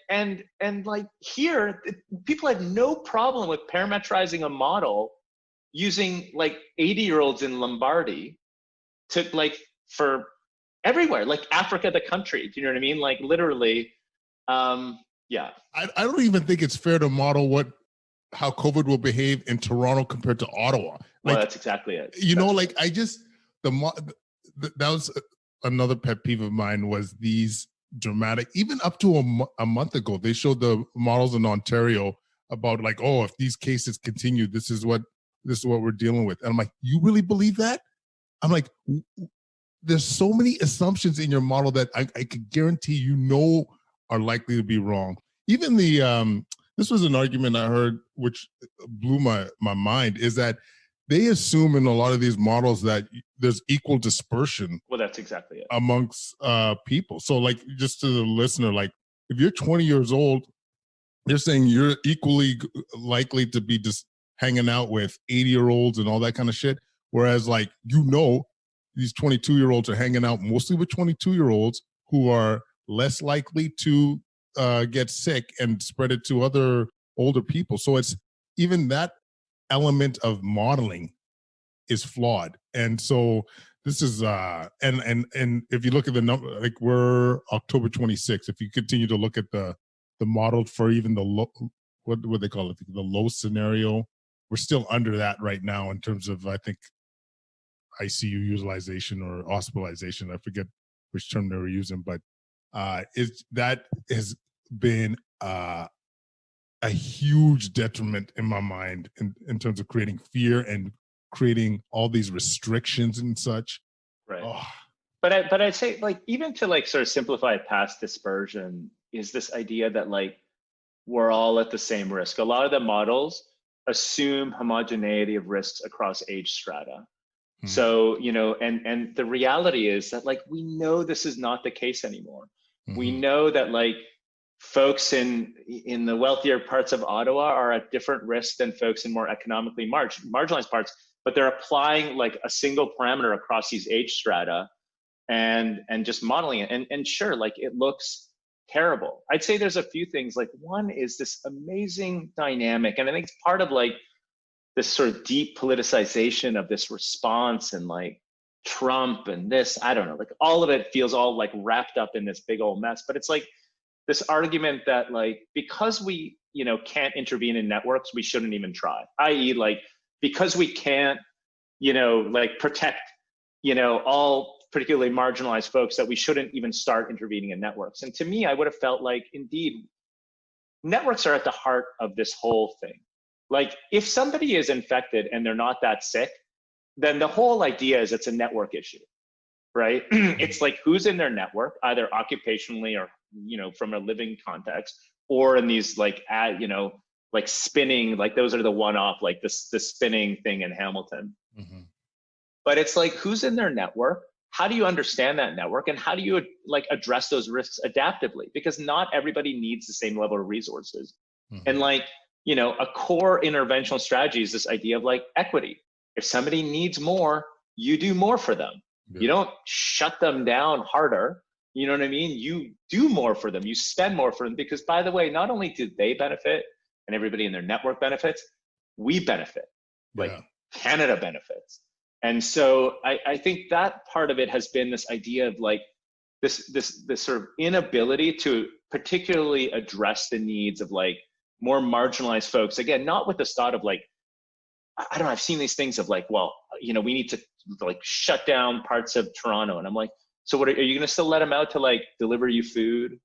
like here, people had no problem with parametrizing a model using like 80-year-olds in Lombardy to like for everywhere, like Africa, the country. Do you know what I mean? Like literally, yeah. I don't even think it's fair to model how COVID will behave in Toronto compared to Ottawa. Like, well, that's exactly it. You know, like I just, that was another pet peeve of mine, was these dramatic, even up to a month ago, they showed the models in Ontario about like, oh, if these cases continue, this is what we're dealing with. And I'm like, you really believe that? I'm like, there's so many assumptions in your model that I could guarantee you know are likely to be wrong. Even this was an argument I heard which blew my mind, is that they assume in a lot of these models that there's equal dispersion. Well, that's exactly it. Amongst people. So like, just to the listener, like if you're 20 years old, they're saying you're equally likely to be just hanging out with 80-year-olds and all that kind of shit. Whereas like, you know, these 22-year-olds are hanging out mostly with 22-year-olds who are less likely to get sick and spread it to other older people. So it's even that element of modeling is flawed. And so this is and if you look at the number, like we're October 26th, if you continue to look at the model for even the low, what they call it, the low scenario, we're still under that right now in terms of, I think, ICU utilization or hospitalization. I forget which term they were using, but that has been a huge detriment in my mind in terms of creating fear and creating all these restrictions and such. Right. Oh. But I'd say, like, even to like sort of simplify past dispersion is this idea that like we're all at the same risk. A lot of the models assume homogeneity of risks across age strata. So, you know, and the reality is that like we know this is not the case anymore. We know that like folks in the wealthier parts of Ottawa are at different risk than folks in more economically marginalized parts, but they're applying like a single parameter across these age strata and just modeling it. And sure, like it looks terrible. I'd say there's a few things. Like one is this amazing dynamic, and I think it's part of like this sort of deep politicization of this response and like Trump and this, I don't know, like all of it feels all like wrapped up in this big old mess. But it's like this argument that like, because we, can't intervene in networks, we shouldn't even try, i.e. like, because we can't, like protect, all particularly marginalized folks, that we shouldn't even start intervening in networks. And to me, I would have felt like, indeed, networks are at the heart of this whole thing. Like if somebody is infected and they're not that sick, then the whole idea is it's a network issue, right? It's like who's in their network, either occupationally or, from a living context, or in these like, like spinning, like those are the one-off, like the spinning thing in Hamilton. Mm-hmm. But it's like, who's in their network? How do you understand that network? And how do you like address those risks adaptively? Because not everybody needs the same level of resources. Mm-hmm. And like, a core interventional strategy is this idea of like equity. If somebody needs more, you do more for them. Yeah. You don't shut them down harder. You know what I mean? You do more for them. You spend more for them because, by the way, not only do they benefit and everybody in their network benefits, we benefit. Like Canada benefits. And so I think that part of it has been this idea of like this sort of inability to particularly address the needs of like more marginalized folks. Again, not with this thought of like, I don't know, I've seen these things of like, well, we need to like shut down parts of Toronto. And I'm like, so what are you going to still let them out to like deliver you food?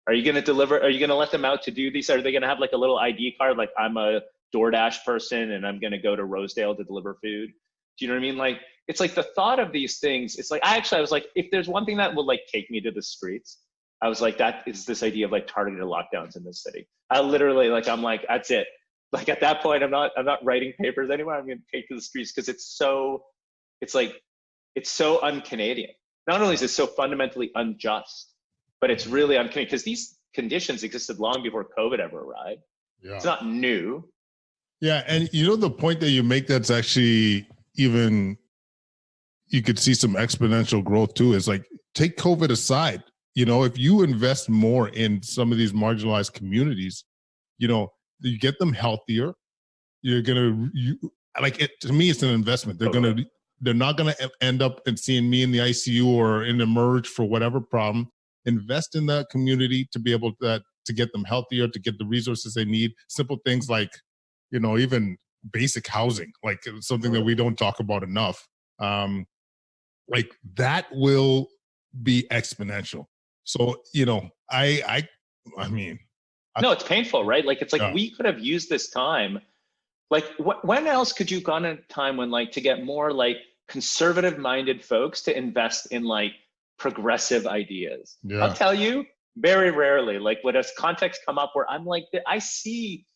Are you going to let them out to do these? Are they going to have like a little ID card? Like I'm a DoorDash person and I'm going to go to Rosedale to deliver food. Do you know what I mean? Like, it's like the thought of these things. It's like, I was like, if there's one thing that will like take me to the streets, I was like, that is this idea of like targeted lockdowns in this city. I literally like, I'm like, that's it. Like at that point, I'm not writing papers anymore. I'm going to take to the streets because it's so un-Canadian. Not only is it so fundamentally unjust, but it's really un-Canadian because these conditions existed long before COVID ever arrived. Yeah. It's not new. Yeah. And the point that you make that's actually even, you could see some exponential growth too, is like, take COVID aside. If you invest more in some of these marginalized communities, you get them healthier. You're going to, like it, to me, it's an investment. They're not going to end up and seeing me in the ICU or in emerge for whatever problem. Invest in that community to be able to get them healthier, to get the resources they need. Simple things like, even basic housing, like something that we don't talk about enough. Like that will be exponential. So, I mean. No, it's painful, right? Like, it's like we could have used this time. Like, when else could you have gone in a time when, like, to get more, like, conservative-minded folks to invest in, like, progressive ideas? Yeah. I'll tell you, very rarely, like, when a context come up where I'm like, I see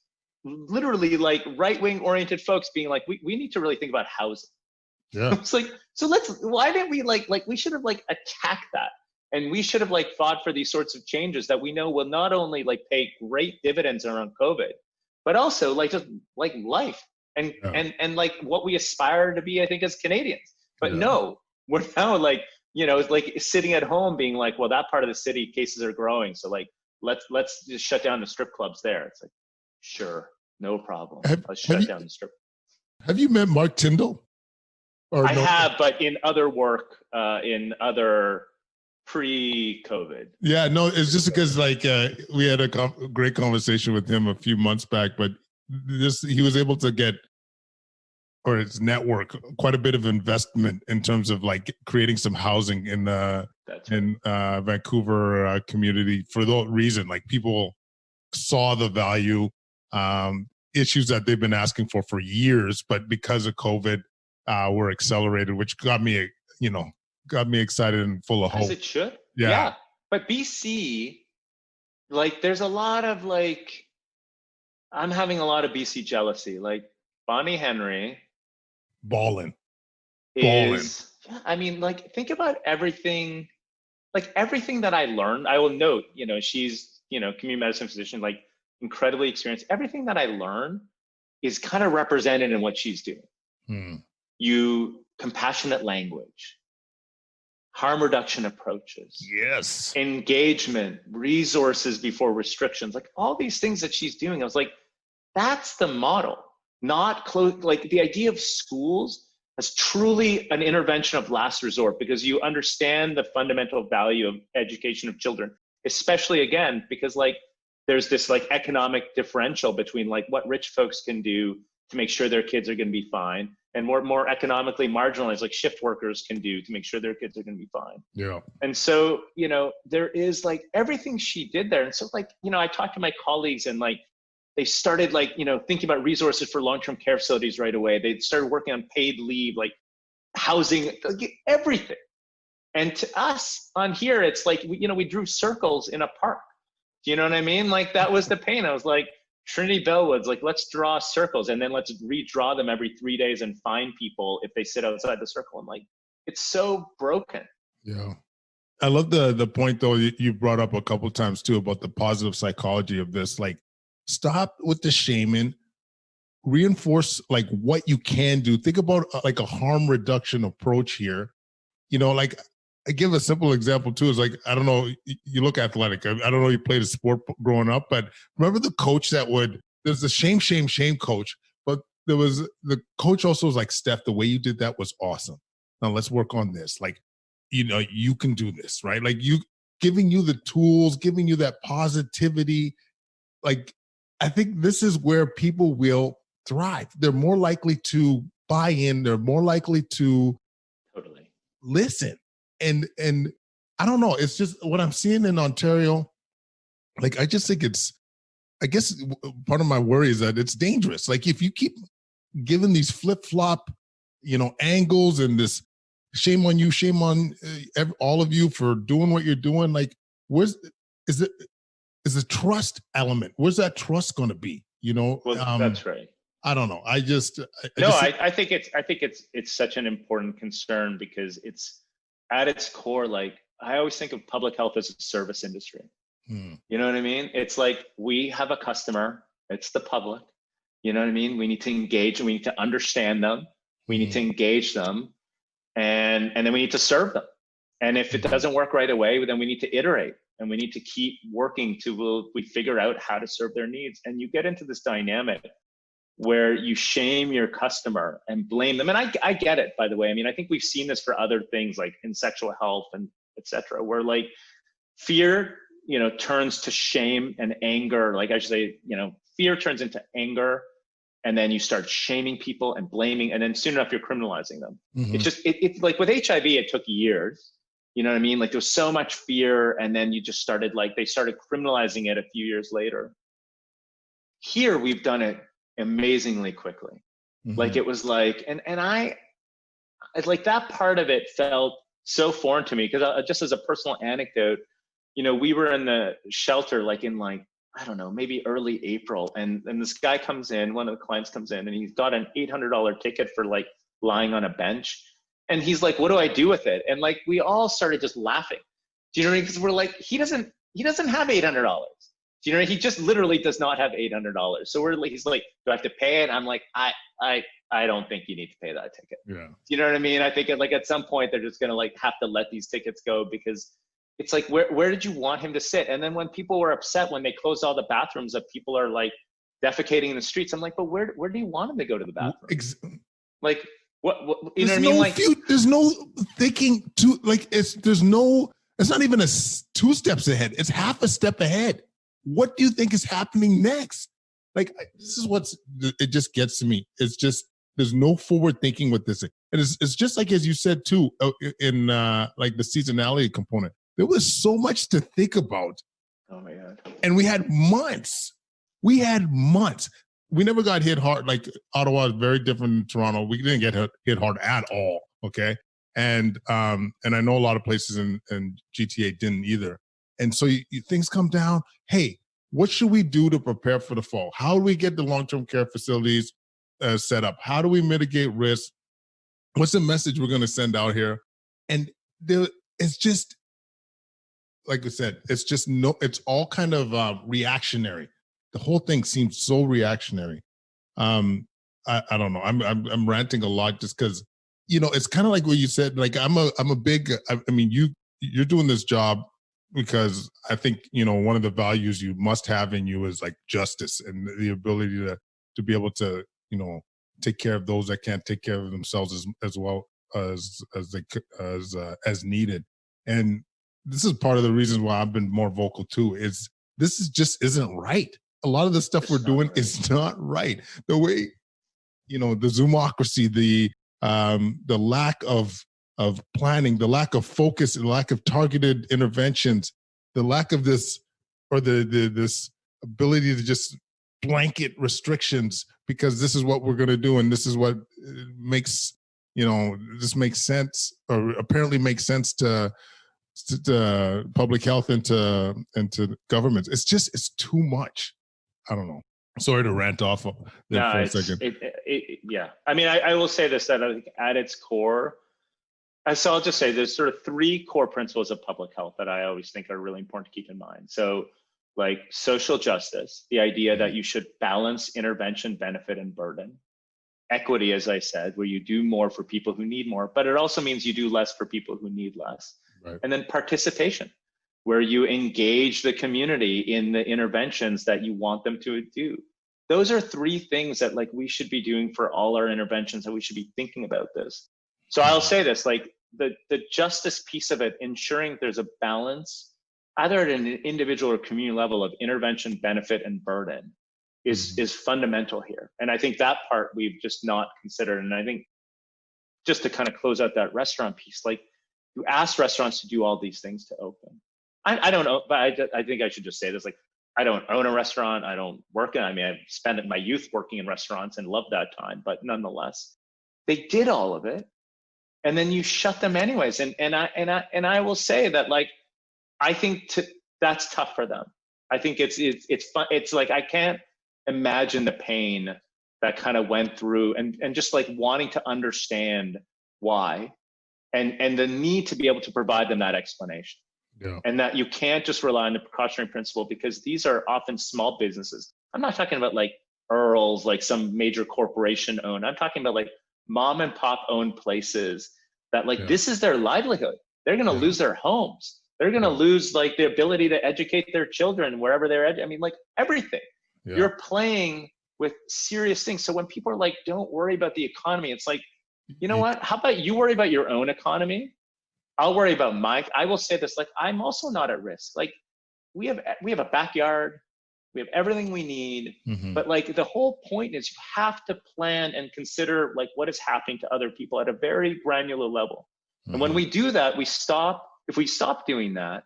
literally, like, right-wing oriented folks being like, we need to really think about housing. Yeah. It's like, so why didn't we, like, we should have, like, attacked that. And we should have like fought for these sorts of changes that we know will not only like pay great dividends around COVID, but also like just like life and like what we aspire to be, I think, as Canadians. But no, we're now like, like sitting at home being like, well, that part of the city cases are growing. So like, let's just shut down the strip clubs there. It's like, sure, no problem. Let's shut down the strip. Have you met Mark Tyndall? I have, but in other work, in other pre-COVID. Yeah, no, it's just because like we had a great conversation with him a few months back, but he was able to get, or his network, quite a bit of investment in terms of like creating some housing in Vancouver community for that reason. Like people saw the value, issues that they've been asking for years, but because of COVID, were accelerated, which got me excited and full of hope. As it should. Yeah. But BC, like there's a lot of like, I'm having a lot of BC jealousy. Like Bonnie Henry. Ballin'. I mean, like think about everything, like everything that I learned. I will note, she's, community medicine physician, like incredibly experienced. Everything that I learned is kind of represented in what she's doing. Compassionate language, harm reduction approaches, Yes, engagement, resources before restrictions, like all these things that she's doing. I was like, that's the model, not close. Like the idea of schools as truly an intervention of last resort, because you understand the fundamental value of education of children, especially again, because like there's this like economic differential between like what rich folks can do to make sure their kids are going to be fine, and more economically marginalized like shift workers can do to make sure their kids are going to be fine. yeah. And so, you know, there is like everything she did there. And so like, you know, I talked to my colleagues and like, they started like, you know, thinking about resources for long-term care facilities right away. They started working on paid leave, like housing, everything. And to us on here, it's like, you know, we drew circles in a park. Do you know what I mean? Like that was the pain. I was like, Trinity Bellwoods, like let's draw circles and then let's redraw them every 3 days and find people if they sit outside the circle. I'm like, it's so broken. Yeah. I love the point though you brought up a couple of times too about the positive psychology of this. Like, stop with the shaming, reinforce like what you can do. Think about like a harm reduction approach here. You know, like I give a simple example too. Is like, I don't know, you look athletic. I don't know, you played a sport growing up, but remember the coach there's the shame coach, but there was the coach also was like, Steph, the way you did that was awesome. Now let's work on this. Like, you know, you can do this, right? Like giving you the tools, giving you that positivity. Like, I think this is where people will thrive. They're more likely to buy in. They're more likely to totally listen. And I don't know. It's just what I'm seeing in Ontario. Like, I just think I guess part of my worry is that it's dangerous. Like, if you keep giving these flip-flop, you know, angles and this shame on you, shame on all of you for doing what you're doing. Like, is the trust element? Where's that trust going to be? You know, well, that's right. I don't know. I think it's such an important concern because it's at its core. Like I always think of public health as a service industry. You know what I mean? It's like we have a customer. It's the public. You know what I mean? We need to engage and we need to understand them. We need to engage them, and then we need to serve them. And if it doesn't work right away, then we need to iterate. And we need to keep working till we figure out how to serve their needs. And you get into this dynamic where you shame your customer and blame them. And I get it, by the way. I mean, I think we've seen this for other things like in sexual health and et cetera, where like fear, you know, turns to shame and anger. Like I should say, you know, fear turns into anger, and then you start shaming people and blaming, and then soon enough you're criminalizing them. It's just, it's like with HIV, it took years. You know what I mean? Like there was so much fear, and then you just started like, they started criminalizing it a few years later. Here, we've done it amazingly quickly. Like it was like, and I, like that part of it felt so foreign to me because just as a personal anecdote, you know, we were in the shelter like in like, I don't know, maybe early April, and this guy comes in, one of the clients comes in, and he's got an $800 ticket for like lying on a bench. And he's like, what do I do with it? And like, we all started just laughing. Do you know what I mean? Because we're like, he doesn't have $800. Do you know, he just literally does not have $800. So he's like, do I have to pay it? I'm like, I don't think you need to pay that ticket. Yeah. Do you know what I mean? I think like at some point they're just gonna like have to let these tickets go, because it's like, where did you want him to sit? And then when people were upset when they closed all the bathrooms, that people are like defecating in the streets, I'm like, but where do you want him to go to the bathroom? Like, what you know what I mean? Like, there's no thinking to like, it's not even two steps ahead. It's half a step ahead. What do you think is happening next? Like, this is it just gets to me. It's just, there's no forward thinking with this. And it's just like, as you said too, in like the seasonality component, there was so much to think about. Oh my God. And we had months. We never got hit hard. Like Ottawa is very different than Toronto. We didn't get hit hard at all. Okay. And I know a lot of places in GTA didn't either. And so things come down. Hey, what should we do to prepare for the fall? How do we get the long-term care facilities set up? How do we mitigate risk? What's the message we're going to send out here? And it's just, like I said, it's all kind of reactionary. The whole thing seems so reactionary. I don't know. I'm ranting a lot just because it's kind of like what you said. Like I'm a big. I mean, you're doing this job because I think one of the values you must have in you is like justice and the ability to be able to take care of those that can't take care of themselves as well as needed. And this is part of the reason why I've been more vocal too. Is this just isn't right. A lot of the stuff we're doing is not right. The way the Zoomocracy, the lack of planning, the lack of focus, the lack of targeted interventions, the lack of this this ability to just blanket restrictions because this is what we're going to do and this is what makes this makes sense or apparently makes sense to public health and to governments. It's too much. I don't know. Sorry to rant off there for a second. Yeah. I mean, I will say this, that I think at its core, so I'll just say there's sort of three core principles of public health that I always think are really important to keep in mind. So like social justice, the idea that you should balance intervention, benefit, and burden. Equity, as I said, where you do more for people who need more, but it also means you do less for people who need less. Right. And then participation, where you engage the community in the interventions that you want them to do. Those are three things that like we should be doing for all our interventions, and we should be thinking about this. So I'll say this, like the justice piece of it, ensuring there's a balance, either at an individual or community level of intervention, benefit, and burden is fundamental here. And I think that part we've just not considered. And I think just to kind of close out that restaurant piece, like you ask restaurants to do all these things to open. I don't know, but I think I should just say this, like, I don't own a restaurant. I don't work in, I mean, I've spent my youth working in restaurants and loved that time, but nonetheless, they did all of it. And then you shut them anyways. And I will say that, like, I think that's tough for them. I think it's fun. It's like, I can't imagine the pain that kind of went through and just like wanting to understand why and the need to be able to provide them that explanation. Yeah. And that you can't just rely on the precautionary principle, because these are often small businesses. I'm not talking about like Earl's, like some major corporation owned. I'm talking about like mom and pop owned places that like this is their livelihood. They're going to lose their homes. They're going to lose like the ability to educate their children wherever they're I mean, like everything. Yeah. You're playing with serious things. So when people are like, don't worry about the economy, it's like, you know what? How about you worry about your own economy? I'll worry about I will say this, like, I'm also not at risk. Like we have a backyard, we have everything we need, but like the whole point is you have to plan and consider like what is happening to other people at a very granular level. And when we do that, if we stop doing that,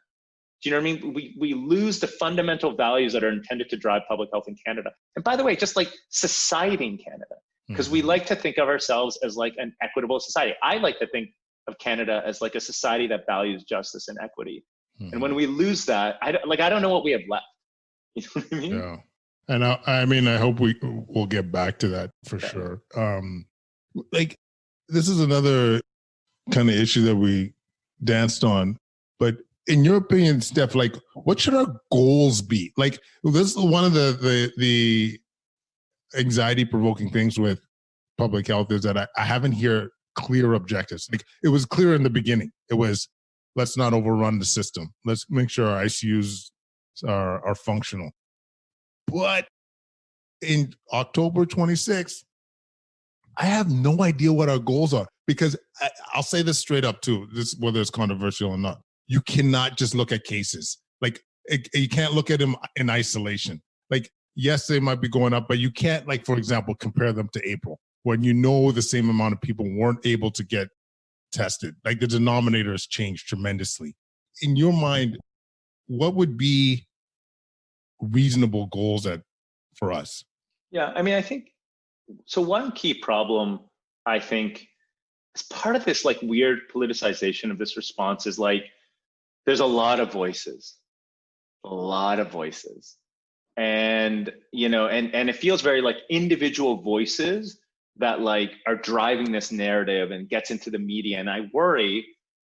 do you know what I mean? We lose the fundamental values that are intended to drive public health in Canada. And by the way, just like society in Canada, because we like to think of ourselves as like an equitable society. I like to think of Canada as like a society that values justice and equity. And when we lose that, I don't know what we have left. You know what I mean? Yeah. And I mean, I hope we'll get back to that for sure. Like this is another kind of issue that we danced on, but in your opinion, Steph, like what should our goals be? Like this is one of the anxiety provoking things with public health is that I haven't heard clear objectives. Like it was clear in the beginning. It was, let's not overrun the system. Let's make sure our ICUs are functional. But in October 26th, I have no idea what our goals are, because I'll say this straight up too, this whether it's controversial or not. You cannot just look at cases. Like you can't look at them in isolation. Like, yes, they might be going up, but you can't, like, for example, compare them to April, when the same amount of people weren't able to get tested. Like the denominator has changed tremendously. In your mind, what would be reasonable goals for us? Yeah, I mean, I think, so one key problem, I think, as part of this like weird politicization of this response is like, there's a lot of voices. And, you know, and it feels very like individual voices that like are driving this narrative and gets into the media. And I worry,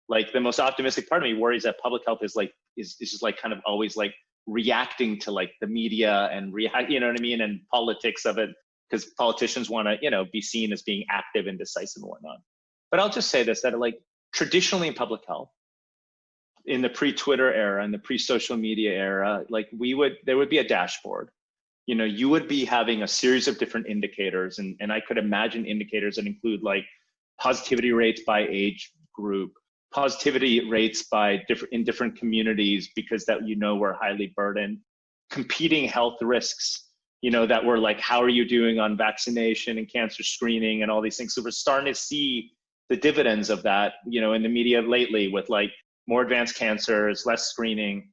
like the most optimistic part of me worries that public health is just like kind of always like reacting to like the media and you know what I mean? And politics of it, because politicians want to, you know, be seen as being active and decisive and whatnot. But I'll just say this, that like traditionally in public health, in the pre-Twitter era and the pre-social media era, like there would be a dashboard. You know, you would be having a series of different indicators, and I could imagine indicators that include like positivity rates by age group, positivity rates by different communities, because that, you know, we're highly burdened, competing health risks, you know, that were like, how are you doing on vaccination and cancer screening and all these things. So we're starting to see the dividends of that, you know, in the media lately, with like more advanced cancers, less screening.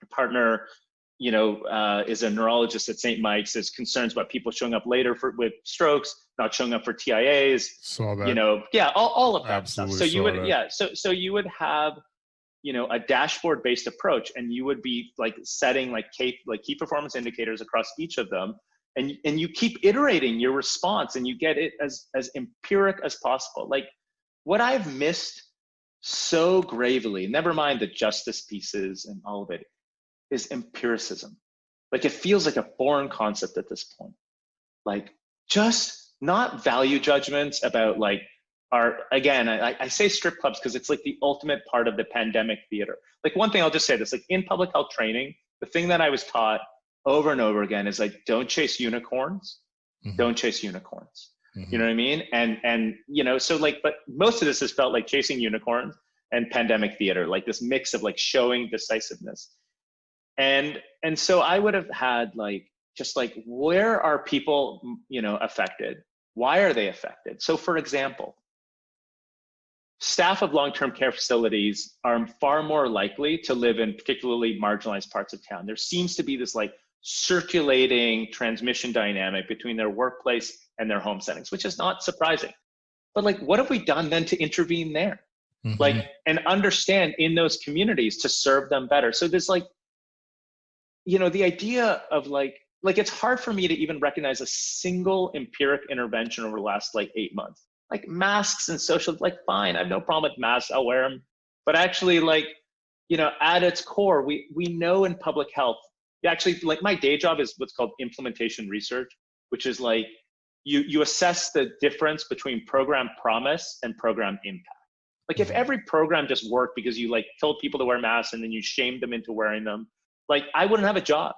Partner, you know, is a neurologist at St. Mike's. There's concerns about people showing up later with strokes, not showing up for TIAs. Saw that. You know, yeah, all of that Absolutely stuff. So you would, that. yeah, so you would have, you know, a dashboard-based approach, and you would be like setting like key performance indicators across each of them, and you keep iterating your response, and you get it as empiric as possible. Like what I've missed so gravely, never mind the justice pieces and all of it, is empiricism. Like it feels like a foreign concept at this point. Like just not value judgments about like again, I say strip clubs because it's like the ultimate part of the pandemic theater. Like one thing I'll just say this, like in public health training, the thing that I was taught over and over again is like, don't chase unicorns, don't chase unicorns. You know what I mean? And you know, so like, but most of this has felt like chasing unicorns and pandemic theater, like this mix of like showing decisiveness. And so I would have had like, just like, where are people, you know, affected? Why are they affected? So for example, staff of long-term care facilities are far more likely to live in particularly marginalized parts of town. There seems to be this like circulating transmission dynamic between their workplace and their home settings, which is not surprising. But like, what have we done then to intervene there? Like, and understand in those communities to serve them better. So there's like, you know, the idea of like it's hard for me to even recognize a single empiric intervention over the last like 8 months. Like masks and social, like fine, I have no problem with masks, I'll wear them. But actually, like, you know, at its core, we know in public health, actually, like my day job is what's called implementation research, which is like you assess the difference between program promise and program impact. Like if every program just worked because you like told people to wear masks and then you shamed them into wearing them, like I wouldn't have a job.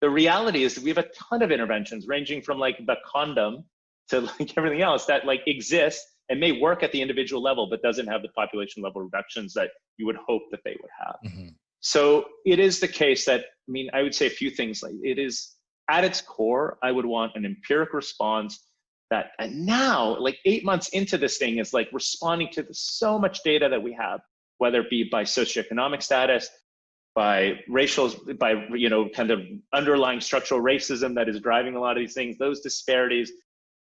The reality is that we have a ton of interventions ranging from like the condom to like everything else that like exists and may work at the individual level, but doesn't have the population level reductions that you would hope that they would have. So it is the case that, I mean, I would say a few things. Like it is at its core, I would want an empiric response that, and now like 8 months into this thing is like responding to so much data that we have, whether it be by socioeconomic status, by racial, by, you know, kind of underlying structural racism that is driving a lot of these things, those disparities,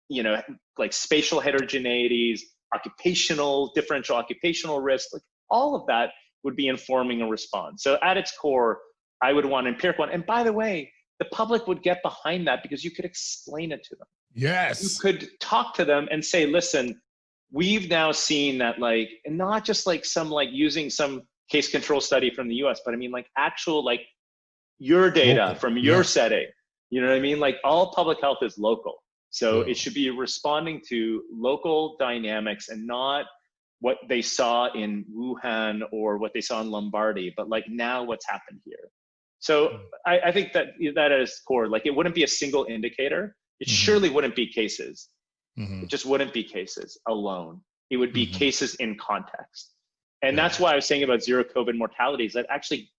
you know, like spatial heterogeneities, differential occupational risk, like all of that would be informing a response. So at its core, I would want an empiric one. And by the way, the public would get behind that because you could explain it to them. Yes. You could talk to them and say, listen, we've now seen that like, and not just like some like using some case control study from the US, but I mean like actual like your data from your setting, you know what I mean? Like all public health is local. So it should be responding to local dynamics and not what they saw in Wuhan or what they saw in Lombardy, but like now what's happened here. So I think that at its core, like it wouldn't be a single indicator. It surely wouldn't be cases. It just wouldn't be cases alone. It would be cases in context. And that's why I was saying about zero COVID mortality is that actually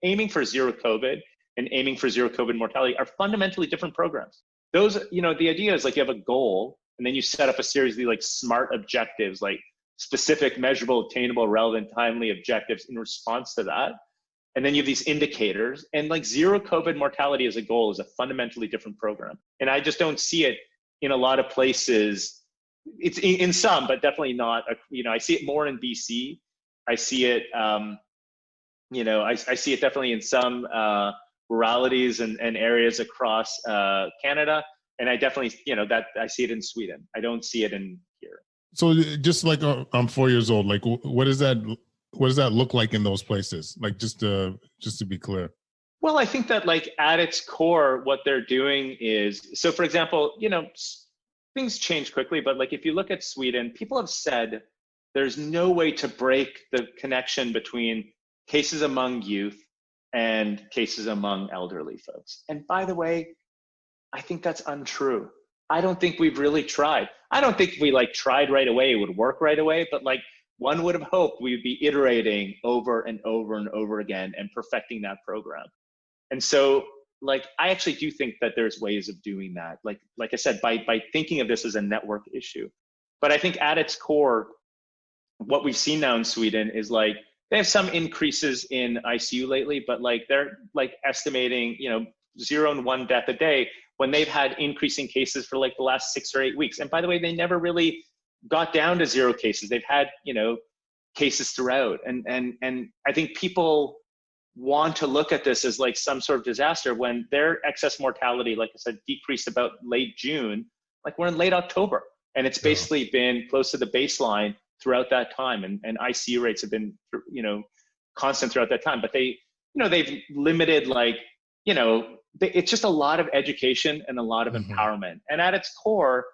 aiming for zero COVID and aiming for zero COVID mortality are fundamentally different programs. Those, you know, the idea is like you have a goal and then you set up a series of these like smart objectives, like specific, measurable, attainable, relevant, timely objectives in response to that. And then you have these indicators, and like zero COVID mortality as a goal is a fundamentally different program. And I just don't see it in a lot of places. It's in some, but definitely not, you know, I see it more in BC. I see it, you know, I see it definitely in some ruralities and areas across Canada. And I definitely, you know, that I see it in Sweden. I don't see it in here. So just like I'm 4 years old, like what does that look like in those places? Like just to be clear. Well, I think that like at its core, what they're doing is, so for example, you know, things change quickly, but like if you look at Sweden, people have said there's no way to break the connection between cases among youth and cases among elderly folks. And by the way, I think that's untrue. I don't think we've really tried. I don't think if we like tried right away, it would work right away, but like one would have hoped we'd be iterating over and over and over again and perfecting that program. And so like, I actually do think that there's ways of doing that. Like I said, by thinking of this as a network issue. But I think at its core, what we've seen now in Sweden is like, they have some increases in ICU lately, but like they're like estimating, 0 and 1 death a day when they've had increasing cases for like the last 6 or 8 weeks. And by the way, they never really got down to 0 cases. They've had, cases throughout. And I think people want to look at this as like some sort of disaster when their excess mortality, like I said, decreased about late June, like we're in late October. And it's basically been close to the baseline throughout that time. And ICU rates have been, constant throughout that time. But they've limited it's just a lot of education and a lot of empowerment. And at its core,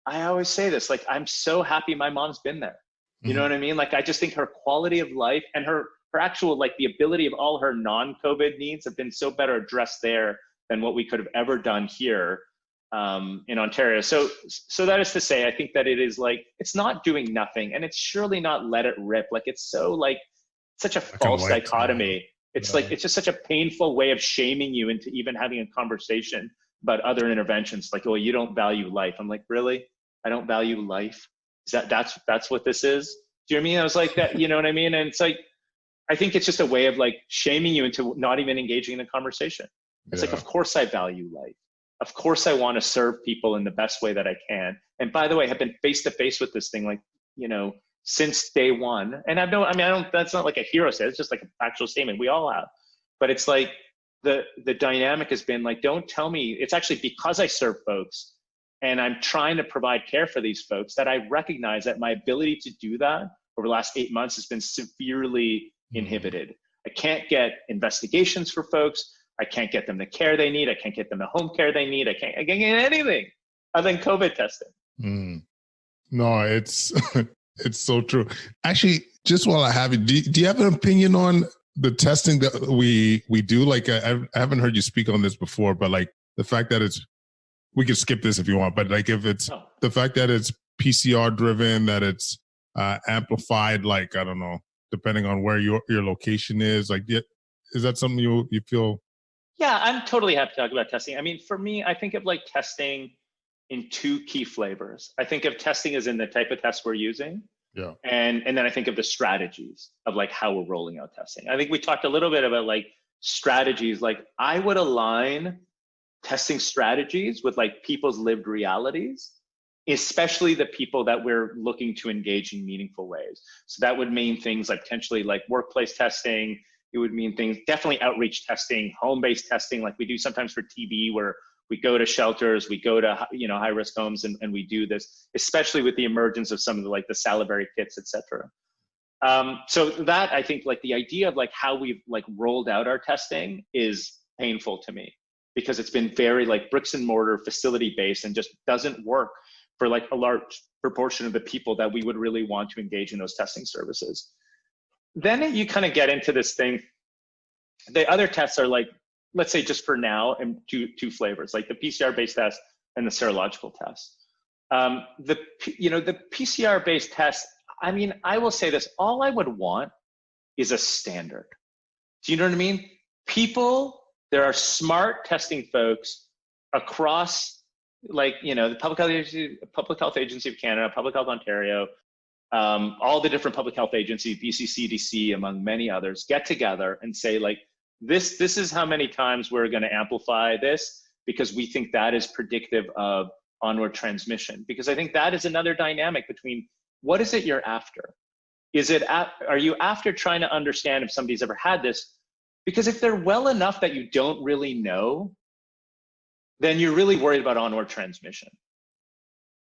I always say this, like, I'm so happy my mom's been there. You know what I mean? Like, I just think her quality of life and her actual, like the ability of all her non-COVID needs have been so better addressed there than what we could have ever done here in Ontario. So that is to say, I think that it is like, it's not doing nothing and it's surely not let it rip. Like, it's so like, such a false dichotomy. It's like, it's just such a painful way of shaming you into even having a conversation about other interventions. Like, oh, you don't value life. I'm like, really? I don't value life? Is that's what this is? Do you know what I mean? I was like that, you know what I mean? And it's like, I think it's just a way of like shaming you into not even engaging in a conversation. It's like, of course I value life. Of course I want to serve people in the best way that I can. And by the way, I've been face to face with this thing, like, since day one. And that's not like a hero says, it's just like a factual statement. We all have. But it's like the dynamic has been like, don't tell me, it's actually because I serve folks and I'm trying to provide care for these folks that I recognize that my ability to do that over the last 8 months has been severely inhibited. I can't get investigations for folks. I can't get them the care they need. I can't get them the home care they need. I can't get anything other than COVID testing. No, it's it's so true. Actually, just while I have you, do you have an opinion on the testing that we do? Like, I haven't heard you speak on this before, but like the fact that we can skip this if you want, but like if it's the fact that it's PCR driven, that it's amplified, like, I don't know, depending on where your location is, like, is that something you feel? Yeah, I'm totally happy to talk about testing. I mean, for me, I think of like testing in 2 key flavors. I think of testing as in the type of test we're using. Yeah. And then I think of the strategies of like how we're rolling out testing. I think we talked a little bit about like strategies. Like, I would align testing strategies with like people's lived realities, especially the people that we're looking to engage in meaningful ways. So that would mean things like potentially like workplace testing. It would mean things, definitely outreach testing, home-based testing, like we do sometimes for TB, where we go to shelters, we go to high-risk homes, and we do this, especially with the emergence of some of the salivary kits, et cetera. So that, I think, like the idea of like how we've like rolled out our testing is painful to me, because it's been very like bricks and mortar facility based and just doesn't work for like a large proportion of the people that we would really want to engage in those testing services. Then you kind of get into this thing. The other tests are like, let's say just for now, and two flavors, like the PCR-based test and the serological test. The PCR-based test, I mean, I will say this, all I would want is a standard. Do you know what I mean? There are smart testing folks across, like, the Public Health Agency of Canada, Public Health Ontario, all the different public health agencies, BC CDC, among many others, get together and say, like, this is how many times we're going to amplify this, because we think that is predictive of onward transmission. Because I think that is another dynamic between what is it you're after? Are you after trying to understand if somebody's ever had this? Because if they're well enough that you don't really know, then you're really worried about onward transmission.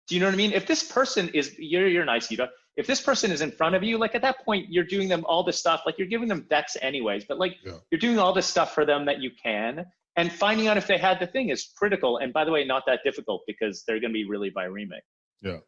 Do you know what I mean? If this person is, you're an ICU doc, if this person is in front of you, like at that point, you're doing them all this stuff, like you're giving them decks anyways, but like you're doing all this stuff for them that you can, and finding out if they had the thing is critical. And by the way, not that difficult, because they're going to be really viremic. Yeah.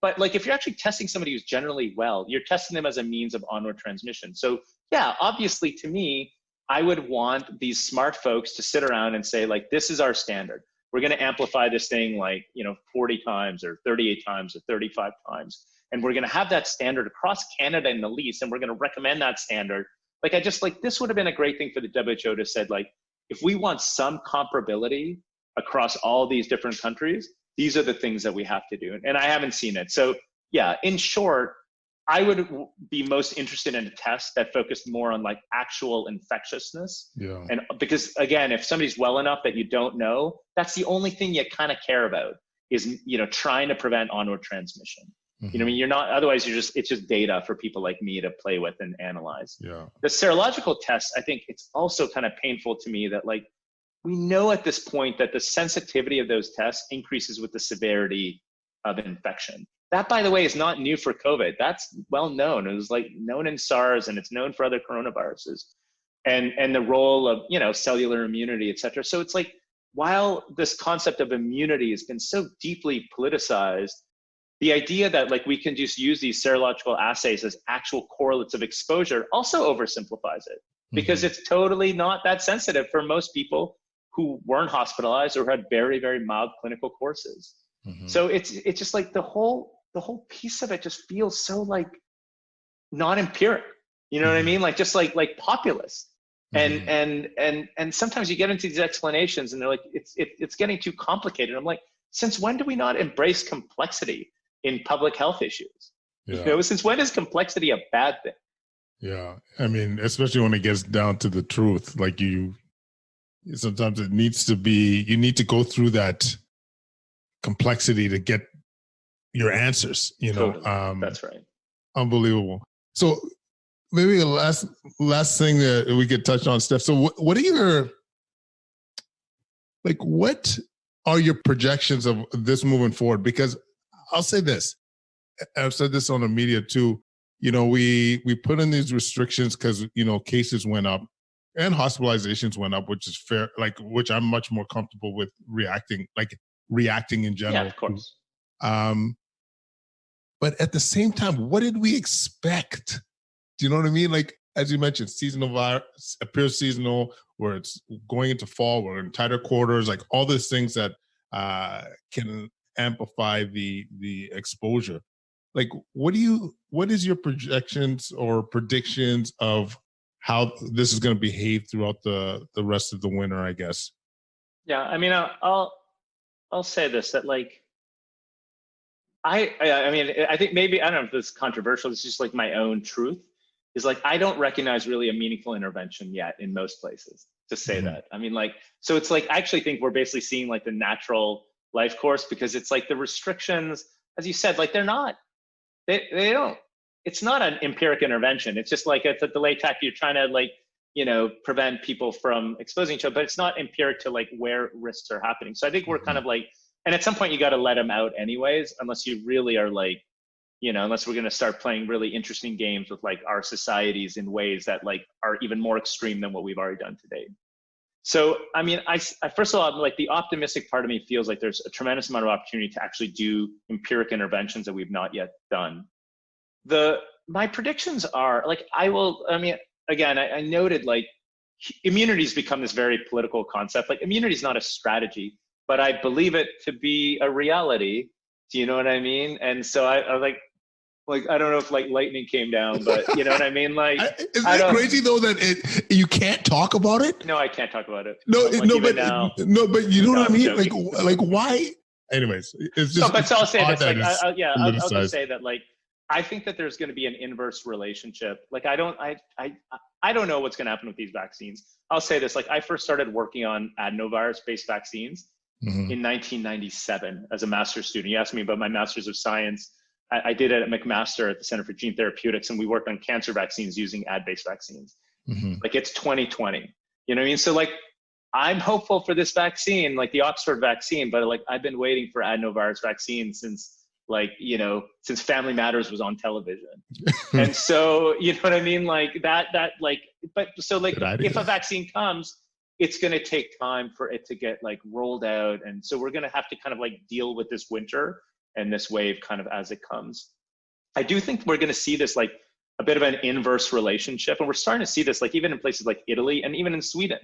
But like if you're actually testing somebody who's generally well, you're testing them as a means of onward transmission. So yeah, obviously to me, I would want these smart folks to sit around and say like, this is our standard. We're going to amplify this thing like, 40 times or 38 times or 35 times. And we're going to have that standard across Canada in the least. And we're going to recommend that standard. Like, I just like, this would have been a great thing for the WHO to said, like, if we want some comparability across all these different countries, these are the things that we have to do. And I haven't seen it. So yeah, in short, I would be most interested in a test that focused more on like actual infectiousness. Yeah. And because again, if somebody's well enough that you don't know, that's the only thing you kind of care about is, trying to prevent onward transmission. Mm-hmm. You know what I mean? You're not, otherwise it's just data for people like me to play with and analyze. Yeah. The serological tests, I think it's also kind of painful to me that like, we know at this point that the sensitivity of those tests increases with the severity of infection. That, by the way, is not new for COVID. That's well known. It was like known in SARS and it's known for other coronaviruses and the role of, cellular immunity, et cetera. So it's like, while this concept of immunity has been so deeply politicized, the idea that like we can just use these serological assays as actual correlates of exposure also oversimplifies it because it's totally not that sensitive for most people who weren't hospitalized or had very, very mild clinical courses. So it's just like the whole piece of it just feels so like not empiric, you know what I mean? Like just like populist. And sometimes you get into these explanations and they're like, it's getting too complicated. I'm like, since when do we not embrace complexity in public health issues? Yeah. Since when is complexity a bad thing? Yeah. I mean, especially when it gets down to the truth, like sometimes it needs to be, you need to go through that complexity to get your answers, Totally. That's right. Unbelievable. So maybe the last thing that we could touch on, Steph. So what are your projections of this moving forward? Because I'll say this, I've said this on the media too, we put in these restrictions because, cases went up and hospitalizations went up, which is fair, which I'm much more comfortable with reacting in general. Yeah, of course. But at the same time, what did we expect? Do you know what I mean? Like, as you mentioned, seasonal virus appears seasonal, where it's going into fall, we're in tighter quarters, like all these things that can amplify the exposure. Like, what is your projections or predictions of how this is going to behave throughout the rest of the winter, I guess? Yeah, I mean, I'll say this, that like, I mean, I think maybe, I don't know if this is controversial, it's just like my own truth, is like, I don't recognize really a meaningful intervention yet in most places to say that. I mean, like, so it's like, I actually think we're basically seeing like the natural life course, because it's like the restrictions, as you said, like they don't, it's not an empiric intervention. It's just like, it's a delay tactic. You're trying to like, prevent people from exposing each other, but it's not empiric to like where risks are happening. So I think we're kind of like, and at some point you got to let them out anyways, unless you really are like, unless we're going to start playing really interesting games with like our societies in ways that like are even more extreme than what we've already done today. So, I mean, I first of all, like the optimistic part of me feels like there's a tremendous amount of opportunity to actually do empiric interventions that we've not yet done. My predictions are like, again, I noted like immunity's become this very political concept. Like immunity is not a strategy, but I believe it to be a reality. Do you know what I mean? And so I like, I don't know if like lightning came down, but you know what I mean? Like, isn't it crazy though that you can't talk about it? No, I can't talk about it. But you know what I mean? Like why? Anyways, it's just. No, but so I'll say this. Like, I'll just say that like, I think that there's going to be an inverse relationship. Like, I don't know what's going to happen with these vaccines. I'll say this. Like, I first started working on adenovirus-based vaccines in 1997 as a master's student. You asked me about my master's of science. I did it at McMaster at the Center for Gene Therapeutics, and we worked on cancer vaccines using ad-based vaccines. Like, it's 2020. You know what I mean? So like, I'm hopeful for this vaccine, like the Oxford vaccine, but like I've been waiting for adenovirus vaccine since since Family Matters was on television. And so, you know what I mean? Like if a vaccine comes, it's going to take time for it to get like rolled out. And so we're going to have to kind of like deal with this winter and this wave kind of as it comes. I do think we're going to see this like a bit of an inverse relationship. And we're starting to see this like even in places like Italy and even in Sweden.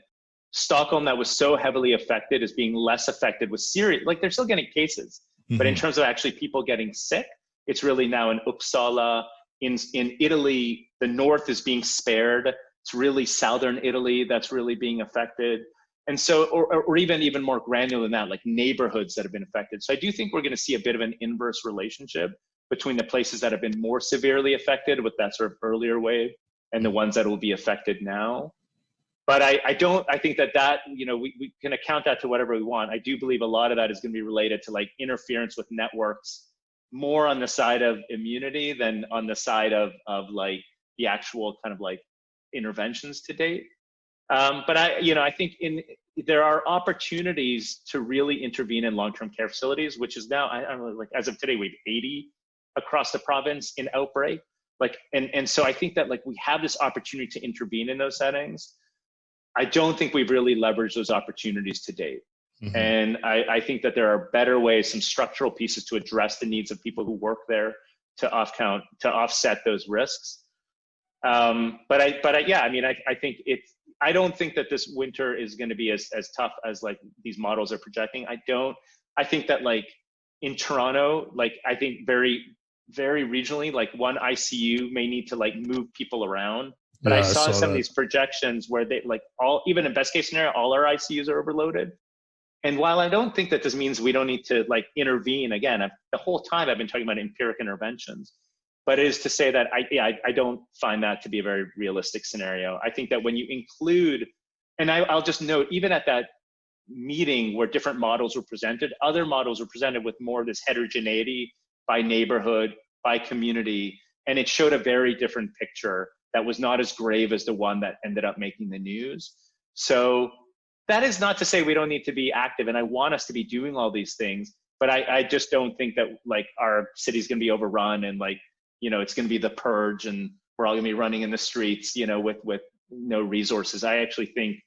Stockholm, that was so heavily affected, is being less affected with serious, like they're still getting cases. But in terms of actually people getting sick, it's really now in Uppsala. In Italy, the north is being spared. It's really southern Italy that's really being affected. And so, or even more granular than that, like neighborhoods that have been affected. So I do think we're going to see a bit of an inverse relationship between the places that have been more severely affected with that sort of earlier wave and the ones that will be affected now. But I think that, you know, we can account that to whatever we want. I do believe a lot of that is going to be related to like interference with networks, more on the side of immunity than on the side of like the actual kind of like interventions to date. But I think there are opportunities to really intervene in long-term care facilities, which is now, I don't know, like as of today, we have 80 across the province in outbreak. Like, and so I think that like we have this opportunity to intervene in those settings. I don't think we've really leveraged those opportunities to date. And I think that there are better ways, some structural pieces to address the needs of people who work there to offset those risks. But I think I don't think that this winter is going to be as tough as like these models are projecting. I think that like in Toronto, like I think very, very regionally, like one ICU may need to like move people around. But I saw some of these projections where they like even in best case scenario, all our ICUs are overloaded. And while I don't think that this means we don't need to like intervene, again, the whole time I've been talking about empiric interventions, but it is to say that I don't find that to be a very realistic scenario. I think that when you include, and I'll just note, even at that meeting where different models were presented, other models were presented with more of this heterogeneity by neighborhood, by community, and it showed a very different picture that was not as grave as the one that ended up making the news. So that is not to say we don't need to be active, and I want us to be doing all these things, but I just don't think that like our city's gonna be overrun and like, you know, it's gonna be the purge and we're all gonna be running in the streets, you know, with no resources. I actually think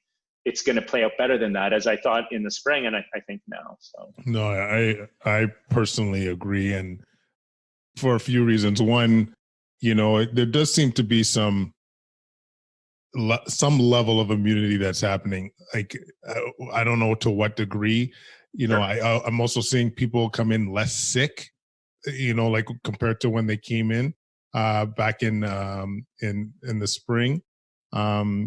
it's gonna play out better than that, as I thought in the spring, and I think now, so. No, I personally agree, and for a few reasons. One, you know, there does seem to be some level of immunity that's happening. Like, I don't know to what degree, you know, I'm also seeing people come in less sick, you know, like compared to when they came in back in the spring. I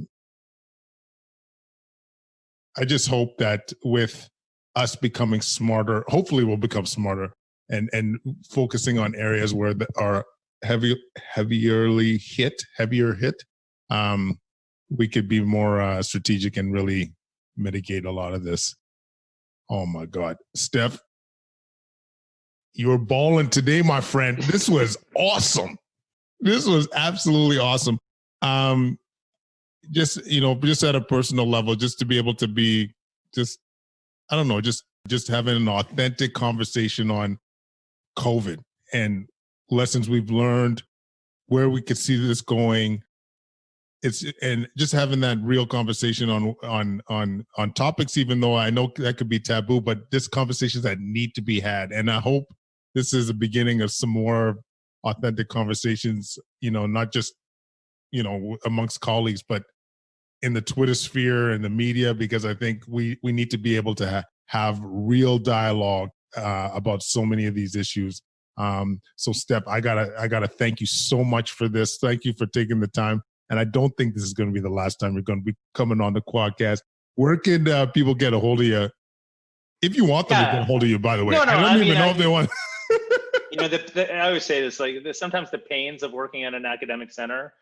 just hope that with us becoming smarter, hopefully we'll become smarter and focusing on areas where are heavier hit, we could be more strategic and really mitigate a lot of this. Oh my God, Steph, you're balling today, my friend. This was awesome. This was absolutely awesome. Just at a personal level, just to be able to be just having an authentic conversation on COVID and lessons we've learned, where we could see this going. And just having that real conversation on topics, even though I know that could be taboo, but this conversations that need to be had. And I hope this is the beginning of some more authentic conversations, you know, not just, you know, amongst colleagues, but in the Twitter sphere and the media, because I think we need to be able to have real dialogue about so many of these issues. So Steph, I gotta thank you so much for this. Thank you for taking the time. And I don't think this is going to be the last time you're going to be coming on the Quadcast. Where can people get a hold of you? If you want them to get a hold of you, by the way. No, I don't even know if they want. You know, I always say this, like sometimes the pains of working at an academic center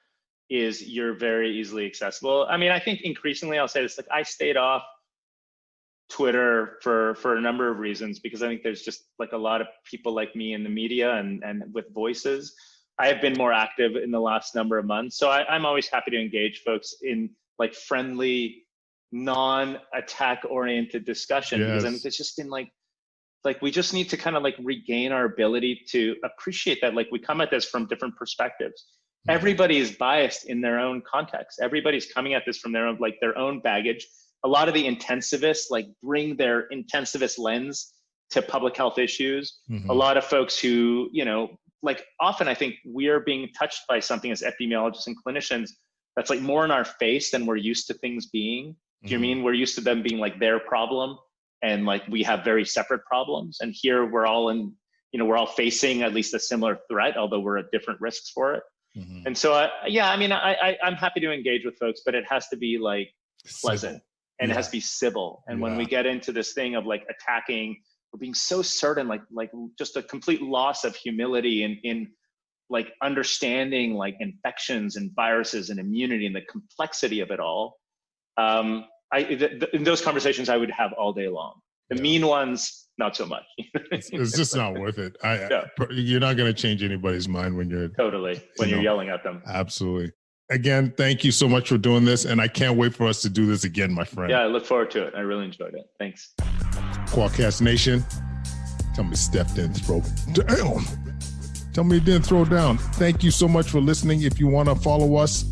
is you're very easily accessible. I mean, I think increasingly I'll say this, like I stayed off Twitter for a number of reasons, because I think there's just like a lot of people like me in the media and with voices. I have been more active in the last number of months. So I'm always happy to engage folks in like friendly, non-attack oriented discussion. Yes. Because I think it's just been like we just need to kind of like regain our ability to appreciate that like we come at this from different perspectives. Mm-hmm. Everybody is biased in their own context. Everybody's coming at this from their own baggage. A lot of the intensivists like bring their intensivist lens to public health issues. Mm-hmm. A lot of folks who, you know, like often I think we are being touched by something as epidemiologists and clinicians that's like more in our face than we're used to things being. Do you mean we're used to them being like their problem, and like we have very separate problems? And here we're all in, you know, we're all facing at least a similar threat, although we're at different risks for it. Mm-hmm. And so, I'm happy to engage with folks, but it has to be like pleasant Civil. and it has to be civil. And when we get into this thing of like attacking or being so certain, like just a complete loss of humility in like understanding like infections and viruses and immunity and the complexity of it all. In those conversations I would have all day long. The mean ones, not so much. It's just not worth it. You're not going to change anybody's mind when you're you're yelling at them. Absolutely. Again, thank you so much for doing this, and I can't wait for us to do this again, my friend. Yeah, I look forward to it. I really enjoyed it. Thanks. Quadcast Nation, tell me Steph didn't throw down. Tell me he didn't throw down. Thank you so much for listening. If you want to follow us,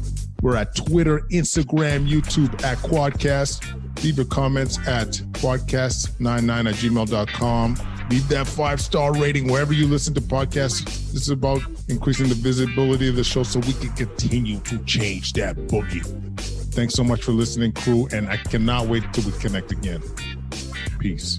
we're at Twitter, Instagram, YouTube at Quadcast. Leave your comments at quadcast99@gmail.com. Leave that 5-star rating wherever you listen to podcasts. This is about increasing the visibility of the show so we can continue to change that boogie. Thanks so much for listening, crew, and I cannot wait till we connect again. Peace.